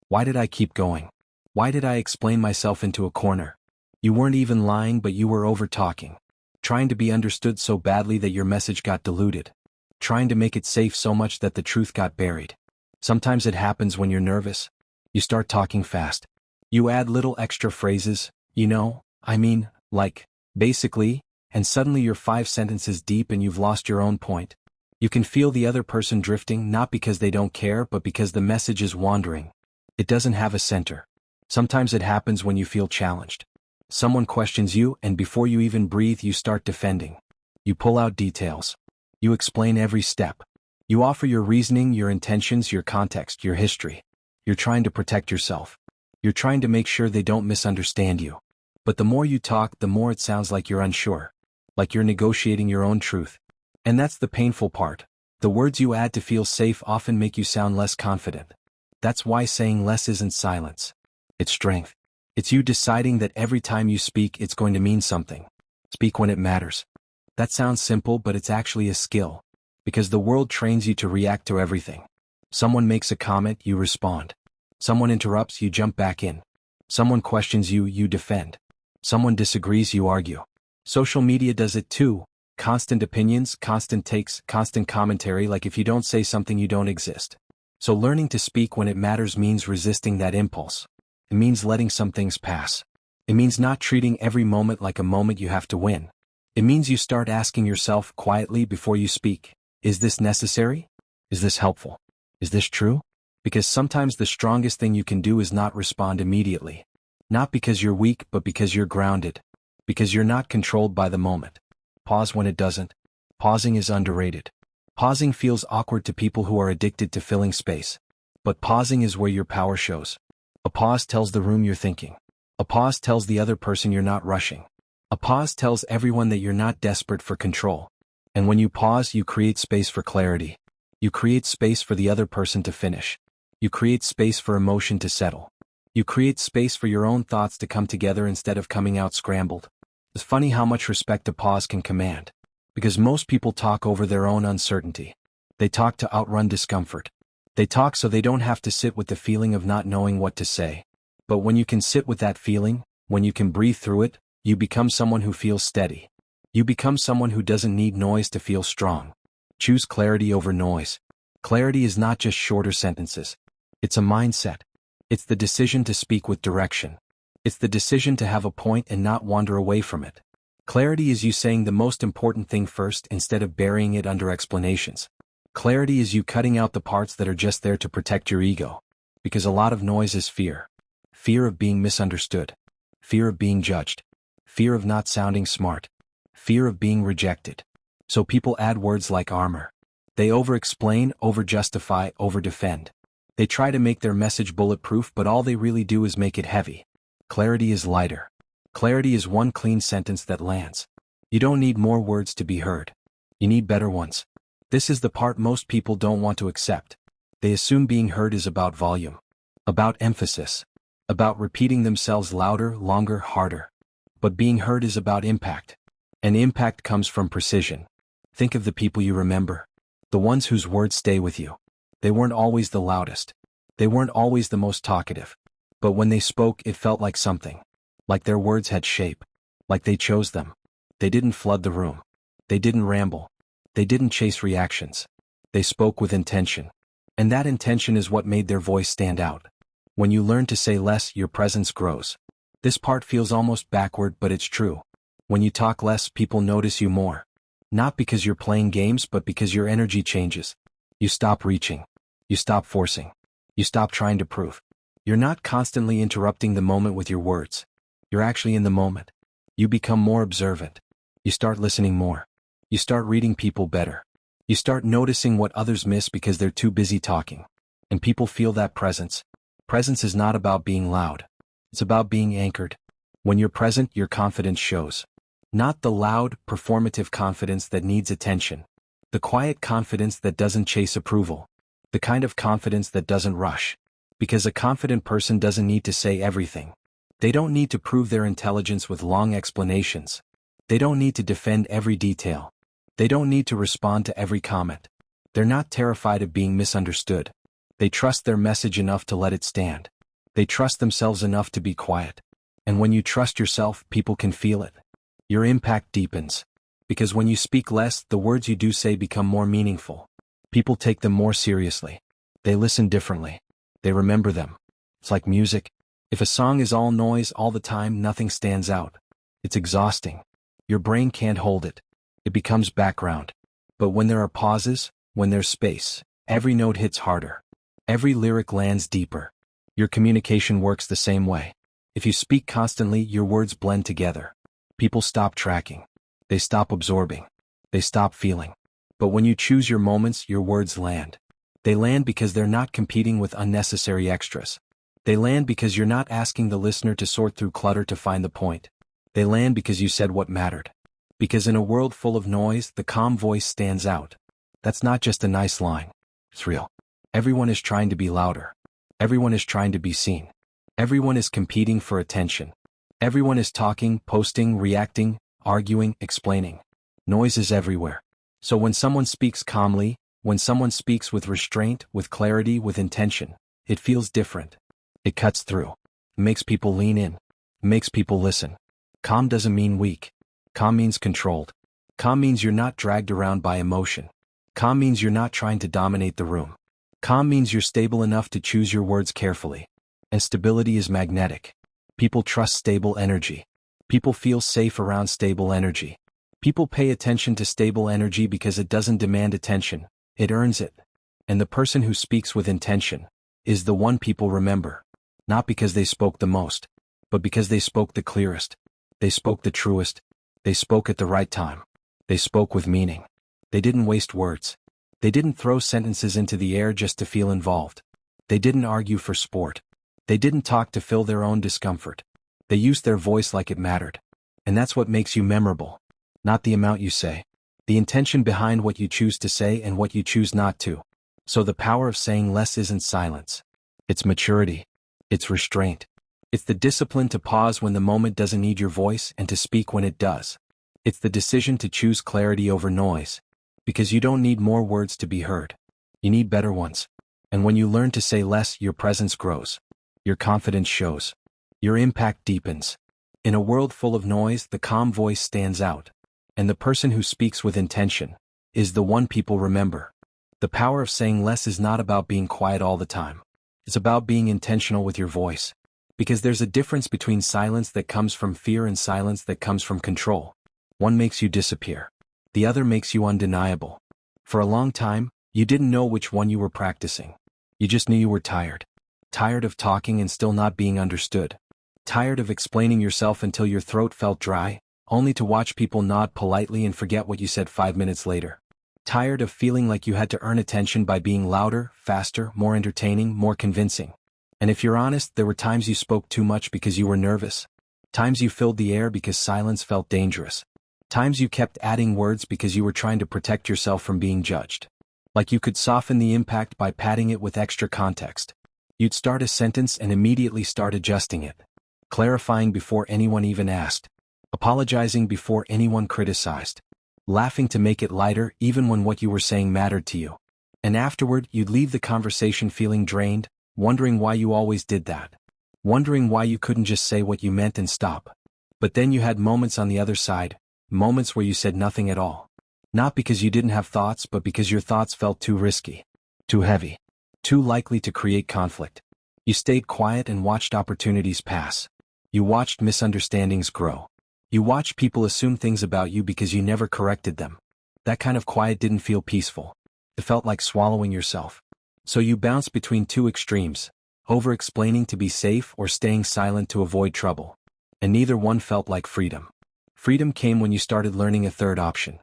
Why did I keep going? Why did I explain myself into a corner? You weren't even lying, but you were over-talking. Trying to be understood so badly that your message got diluted. Trying to make it safe so much that the truth got buried. Sometimes it happens when you're nervous. You start talking fast. You add little extra phrases, like, basically, and suddenly you're 5 sentences deep and you've lost your own point. You can feel the other person drifting, not because they don't care, but because the message is wandering. It doesn't have a center. Sometimes it happens when you feel challenged. Someone questions you, and before you even breathe, you start defending. You pull out details. You explain every step. You offer your reasoning, your intentions, your context, your history. You're trying to protect yourself. You're trying to make sure they don't misunderstand you. But the more you talk, the more it sounds like you're unsure. Like you're negotiating your own truth. And that's the painful part. The words you add to feel safe often make you sound less confident. That's why saying less isn't silence. It's strength. It's you deciding that every time you speak, it's going to mean something. Speak when it matters. That sounds simple, but it's actually a skill. Because the world trains you to react to everything. Someone makes a comment, you respond. Someone interrupts, you jump back in. Someone questions you, you defend. Someone disagrees, you argue. Social media does it too. Constant opinions, constant takes, constant commentary, like if you don't say something, you don't exist. So learning to speak when it matters means resisting that impulse. It means letting some things pass. It means not treating every moment like a moment you have to win. It means you start asking yourself quietly before you speak, is this necessary? Is this helpful? Is this true? Because sometimes the strongest thing you can do is not respond immediately. Not because you're weak, but because you're grounded. Because you're not controlled by the moment. Pause when it doesn't. Pausing is underrated. Pausing feels awkward to people who are addicted to filling space. But pausing is where your power shows. A pause tells the room you're thinking. A pause tells the other person you're not rushing. A pause tells everyone that you're not desperate for control. And when you pause, you create space for clarity. You create space for the other person to finish. You create space for emotion to settle. You create space for your own thoughts to come together instead of coming out scrambled. It's funny how much respect a pause can command. Because most people talk over their own uncertainty. They talk to outrun discomfort. They talk so they don't have to sit with the feeling of not knowing what to say. But when you can sit with that feeling, when you can breathe through it, you become someone who feels steady. You become someone who doesn't need noise to feel strong. Choose clarity over noise. Clarity is not just shorter sentences. It's a mindset. It's the decision to speak with direction. It's the decision to have a point and not wander away from it. Clarity is you saying the most important thing first instead of burying it under explanations. Clarity is you cutting out the parts that are just there to protect your ego. Because a lot of noise is fear. Fear of being misunderstood. Fear of being judged. Fear of not sounding smart. Fear of being rejected. So people add words like armor. They over-explain, over-justify, over-defend. They try to make their message bulletproof, but all they really do is make it heavy. Clarity is lighter. Clarity is one clean sentence that lands. You don't need more words to be heard. You need better ones. This is the part most people don't want to accept. They assume being heard is about volume, about emphasis, about repeating themselves louder, longer, harder. But being heard is about impact. And impact comes from precision. Think of the people you remember. The ones whose words stay with you. They weren't always the loudest. They weren't always the most talkative. But when they spoke, it felt like something. Like their words had shape. Like they chose them. They didn't flood the room. They didn't ramble. They didn't chase reactions. They spoke with intention. And that intention is what made their voice stand out. When you learn to say less, your presence grows. This part feels almost backward, but it's true. When you talk less, people notice you more. Not because you're playing games, but because your energy changes. You stop reaching. You stop forcing. You stop trying to prove. You're not constantly interrupting the moment with your words. You're actually in the moment. You become more observant. You start listening more. You start reading people better. You start noticing what others miss because they're too busy talking. And people feel that presence. Presence is not about being loud. It's about being anchored. When you're present, your confidence shows. Not the loud, performative confidence that needs attention. The quiet confidence that doesn't chase approval. The kind of confidence that doesn't rush. Because a confident person doesn't need to say everything. They don't need to prove their intelligence with long explanations. They don't need to defend every detail. They don't need to respond to every comment. They're not terrified of being misunderstood. They trust their message enough to let it stand. They trust themselves enough to be quiet. And when you trust yourself, people can feel it. Your impact deepens. Because when you speak less, the words you do say become more meaningful. People take them more seriously. They listen differently. They remember them. It's like music. If a song is all noise all the time, nothing stands out. It's exhausting. Your brain can't hold it. It becomes background. But when there are pauses, when there's space, every note hits harder. Every lyric lands deeper. Your communication works the same way. If you speak constantly, your words blend together. People stop tracking. They stop absorbing. They stop feeling. But when you choose your moments, your words land. They land because they're not competing with unnecessary extras. They land because you're not asking the listener to sort through clutter to find the point. They land because you said what mattered. Because in a world full of noise, the calm voice stands out. That's not just a nice line. It's real. Everyone is trying to be louder. Everyone is trying to be seen. Everyone is competing for attention. Everyone is talking, posting, reacting, arguing, explaining. Noise is everywhere. So when someone speaks calmly, when someone speaks with restraint, with clarity, with intention, it feels different. It cuts through. It makes people lean in. It makes people listen. Calm doesn't mean weak. Calm means controlled. Calm means you're not dragged around by emotion. Calm means you're not trying to dominate the room. Calm means you're stable enough to choose your words carefully. And stability is magnetic. People trust stable energy. People feel safe around stable energy. People pay attention to stable energy because it doesn't demand attention. It earns it. And the person who speaks with intention is the one people remember. Not because they spoke the most, but because they spoke the clearest. They spoke the truest. They spoke at the right time. They spoke with meaning. They didn't waste words. They didn't throw sentences into the air just to feel involved. They didn't argue for sport. They didn't talk to fill their own discomfort. They used their voice like it mattered. And that's what makes you memorable. Not the amount you say. The intention behind what you choose to say and what you choose not to. So the power of saying less isn't silence. It's maturity. It's restraint. It's the discipline to pause when the moment doesn't need your voice and to speak when it does. It's the decision to choose clarity over noise. Because you don't need more words to be heard. You need better ones. And when you learn to say less, your presence grows. Your confidence shows. Your impact deepens. In a world full of noise, the calm voice stands out. And the person who speaks with intention is the one people remember. The power of saying less is not about being quiet all the time. It's about being intentional with your voice. Because there's a difference between silence that comes from fear and silence that comes from control. One makes you disappear. The other makes you undeniable. For a long time, you didn't know which one you were practicing. You just knew you were tired. Tired of talking and still not being understood. Tired of explaining yourself until your throat felt dry, only to watch people nod politely and forget what you said 5 minutes later. Tired of feeling like you had to earn attention by being louder, faster, more entertaining, more convincing. And if you're honest, there were times you spoke too much because you were nervous. Times you filled the air because silence felt dangerous. Times you kept adding words because you were trying to protect yourself from being judged. Like you could soften the impact by padding it with extra context. You'd start a sentence and immediately start adjusting it. Clarifying before anyone even asked. Apologizing before anyone criticized. Laughing to make it lighter even when what you were saying mattered to you. And afterward, you'd leave the conversation feeling drained, wondering why you always did that. Wondering why you couldn't just say what you meant and stop. But then you had moments on the other side, moments where you said nothing at all. Not because you didn't have thoughts, but because your thoughts felt too risky, too heavy, too likely to create conflict. You stayed quiet and watched opportunities pass. You watched misunderstandings grow. You watched people assume things about you because you never corrected them. That kind of quiet didn't feel peaceful. It felt like swallowing yourself. So you bounced between two extremes, over-explaining to be safe or staying silent to avoid trouble. And neither one felt like freedom. Freedom came when you started learning a third option.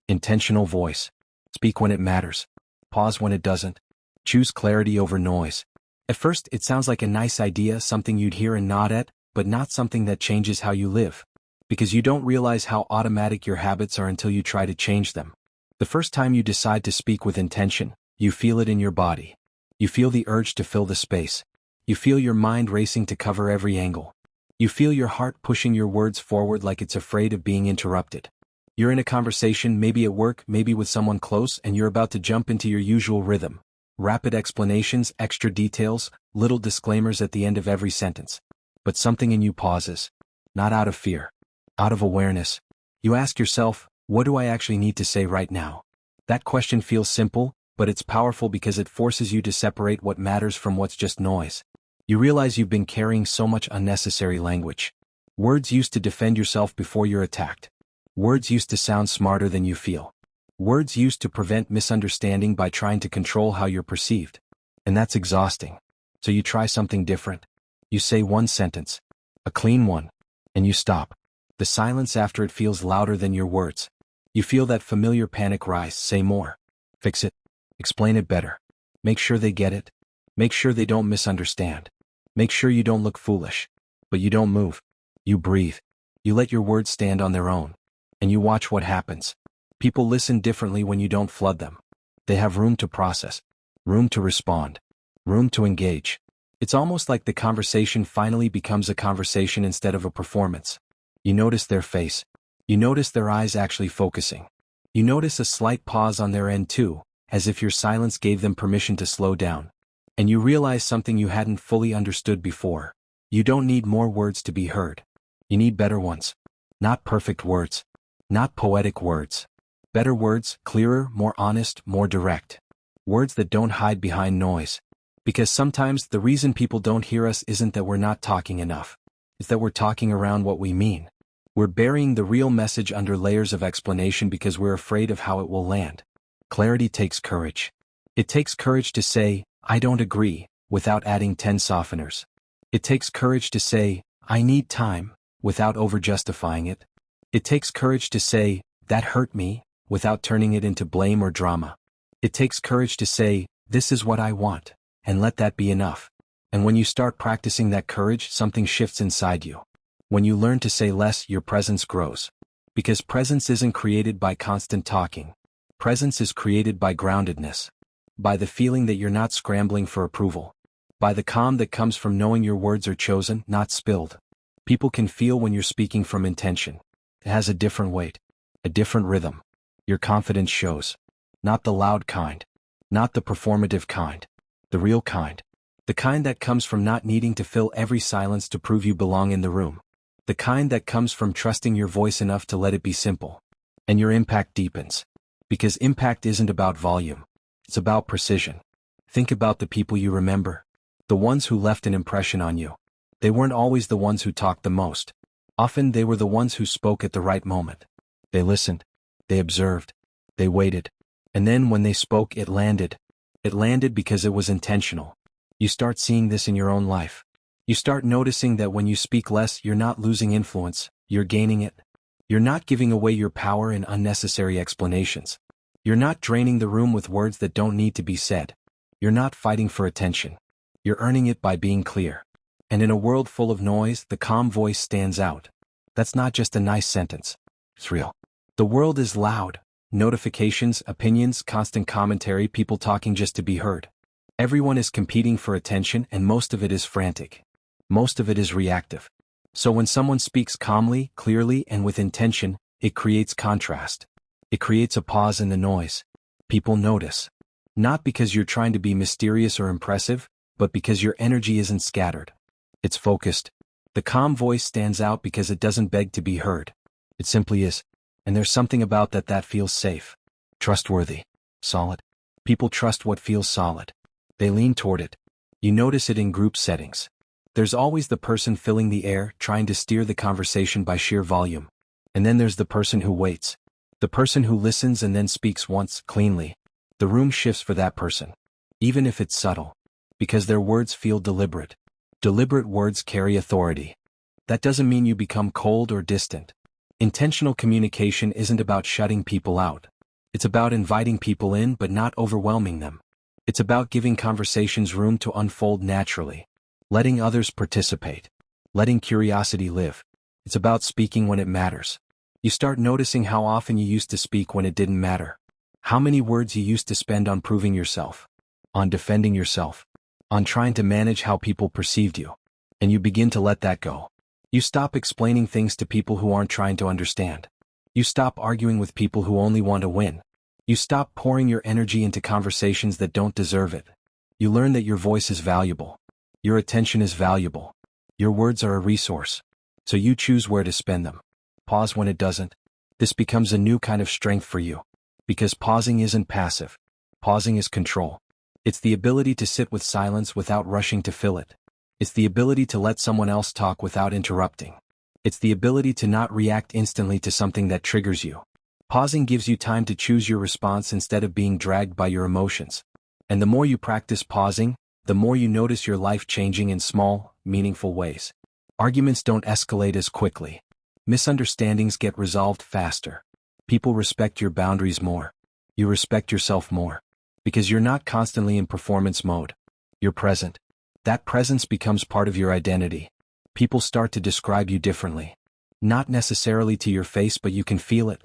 Intentional voice. Speak when it matters. Pause when it doesn't. Choose clarity over noise. At first, it sounds like a nice idea, something you'd hear and nod at, but not something that changes how you live. Because you don't realize how automatic your habits are until you try to change them. The first time you decide to speak with intention, you feel it in your body. You feel the urge to fill the space. You feel your mind racing to cover every angle. You feel your heart pushing your words forward like it's afraid of being interrupted. You're in a conversation, maybe at work, maybe with someone close, and you're about to jump into your usual rhythm. Rapid explanations, extra details, little disclaimers at the end of every sentence. But something in you pauses. Not out of fear. Out of awareness. You ask yourself, what do I actually need to say right now? That question feels simple, but it's powerful because it forces you to separate what matters from what's just noise. You realize you've been carrying so much unnecessary language. Words used to defend yourself before you're attacked. Words used to sound smarter than you feel. Words used to prevent misunderstanding by trying to control how you're perceived. And that's exhausting. So you try something different. You say one sentence, a clean one, and you stop. The silence after it feels louder than your words. You feel that familiar panic rise. Say more. Fix it. Explain it better. Make sure they get it. Make sure they don't misunderstand. Make sure you don't look foolish. But you don't move. You breathe. You let your words stand on their own. And you watch what happens. People listen differently when you don't flood them. They have room to process. Room to respond. Room to engage. It's almost like the conversation finally becomes a conversation instead of a performance. You notice their face. You notice their eyes actually focusing. You notice a slight pause on their end too, as if your silence gave them permission to slow down. And you realize something you hadn't fully understood before. You don't need more words to be heard. You need better ones. Not perfect words. Not poetic words. Better words, clearer, more honest, more direct. Words that don't hide behind noise. Because sometimes the reason people don't hear us isn't that we're not talking enough. It's that we're talking around what we mean. We're burying the real message under layers of explanation because we're afraid of how it will land. Clarity takes courage. It takes courage to say, I don't agree, without adding 10 softeners. It takes courage to say, I need time, without over-justifying it. It takes courage to say, that hurt me, without turning it into blame or drama. It takes courage to say, this is what I want, and let that be enough. And when you start practicing that courage, something shifts inside you. When you learn to say less, your presence grows. Because presence isn't created by constant talking. Presence is created by groundedness. By the feeling that you're not scrambling for approval. By the calm that comes from knowing your words are chosen, not spilled. People can feel when you're speaking from intention. It has a different weight. A different rhythm. Your confidence shows. Not the loud kind. Not the performative kind. The real kind. The kind that comes from not needing to fill every silence to prove you belong in the room. The kind that comes from trusting your voice enough to let it be simple. And your impact deepens. Because impact isn't about volume. It's about precision. Think about the people you remember. The ones who left an impression on you. They weren't always the ones who talked the most. Often they were the ones who spoke at the right moment. They listened. They observed. They waited. And then when they spoke, it landed. It landed because it was intentional. You start seeing this in your own life. You start noticing that when you speak less, you're not losing influence, you're gaining it. You're not giving away your power in unnecessary explanations. You're not draining the room with words that don't need to be said. You're not fighting for attention. You're earning it by being clear. And in a world full of noise, the calm voice stands out. That's not just a nice sentence. It's real. The world is loud. Notifications, opinions, constant commentary, people talking just to be heard. Everyone is competing for attention, and most of it is frantic. Most of it is reactive. So when someone speaks calmly, clearly, and with intention, it creates contrast. It creates a pause in the noise. People notice. Not because you're trying to be mysterious or impressive, but because your energy isn't scattered. It's focused. The calm voice stands out because it doesn't beg to be heard. It simply is. And there's something about that feels safe. Trustworthy. Solid. People trust what feels solid. They lean toward it. You notice it in group settings. There's always the person filling the air, trying to steer the conversation by sheer volume. And then there's the person who waits. The person who listens and then speaks once, cleanly. The room shifts for that person. Even if it's subtle. Because their words feel deliberate. Deliberate words carry authority. That doesn't mean you become cold or distant. Intentional communication isn't about shutting people out. It's about inviting people in but not overwhelming them. It's about giving conversations room to unfold naturally. Letting others participate. Letting curiosity live. It's about speaking when it matters. You start noticing how often you used to speak when it didn't matter. How many words you used to spend on proving yourself. On defending yourself. On trying to manage how people perceived you. And you begin to let that go. You stop explaining things to people who aren't trying to understand. You stop arguing with people who only want to win. You stop pouring your energy into conversations that don't deserve it. You learn that your voice is valuable. Your attention is valuable. Your words are a resource. So you choose where to spend them. Pause when it doesn't. This becomes a new kind of strength for you. Because pausing isn't passive. Pausing is control. It's the ability to sit with silence without rushing to fill it. It's the ability to let someone else talk without interrupting. It's the ability to not react instantly to something that triggers you. Pausing gives you time to choose your response instead of being dragged by your emotions. And the more you practice pausing, the more you notice your life changing in small, meaningful ways. Arguments don't escalate as quickly. Misunderstandings get resolved faster. People respect your boundaries more. You respect yourself more. Because you're not constantly in performance mode. You're present. That presence becomes part of your identity. People start to describe you differently. Not necessarily to your face, but you can feel it.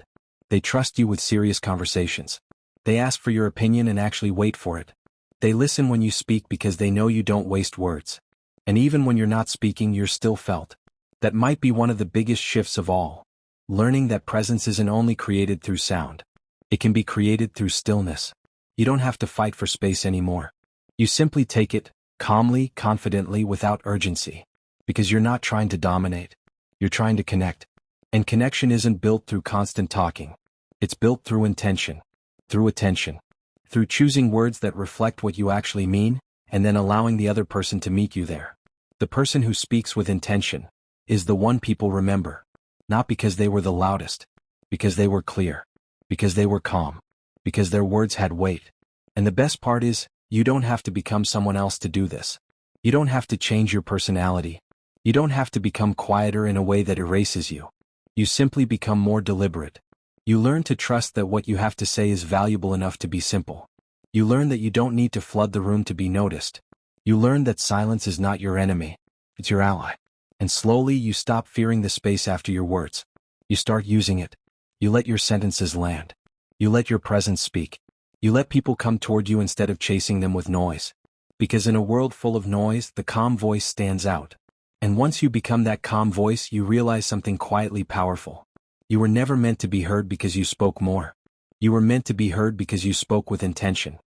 They trust you with serious conversations. They ask for your opinion and actually wait for it. They listen when you speak because they know you don't waste words. And even when you're not speaking, you're still felt. That might be one of the biggest shifts of all. Learning that presence isn't only created through sound. It can be created through stillness. You don't have to fight for space anymore. You simply take it, calmly, confidently, without urgency. Because you're not trying to dominate. You're trying to connect. And connection isn't built through constant talking. It's built through intention. Through attention. Through choosing words that reflect what you actually mean, and then allowing the other person to meet you there. The person who speaks with intention is the one people remember. Not because they were the loudest. Because they were clear. Because they were calm. Because their words had weight. And the best part is, you don't have to become someone else to do this. You don't have to change your personality. You don't have to become quieter in a way that erases you. You simply become more deliberate. You learn to trust that what you have to say is valuable enough to be simple. You learn that you don't need to flood the room to be noticed. You learn that silence is not your enemy. It's your ally. And slowly you stop fearing the space after your words. You start using it. You let your sentences land. You let your presence speak. You let people come toward you instead of chasing them with noise. Because in a world full of noise, the calm voice stands out. And once you become that calm voice, you realize something quietly powerful. You were never meant to be heard because you spoke more. You were meant to be heard because you spoke with intention.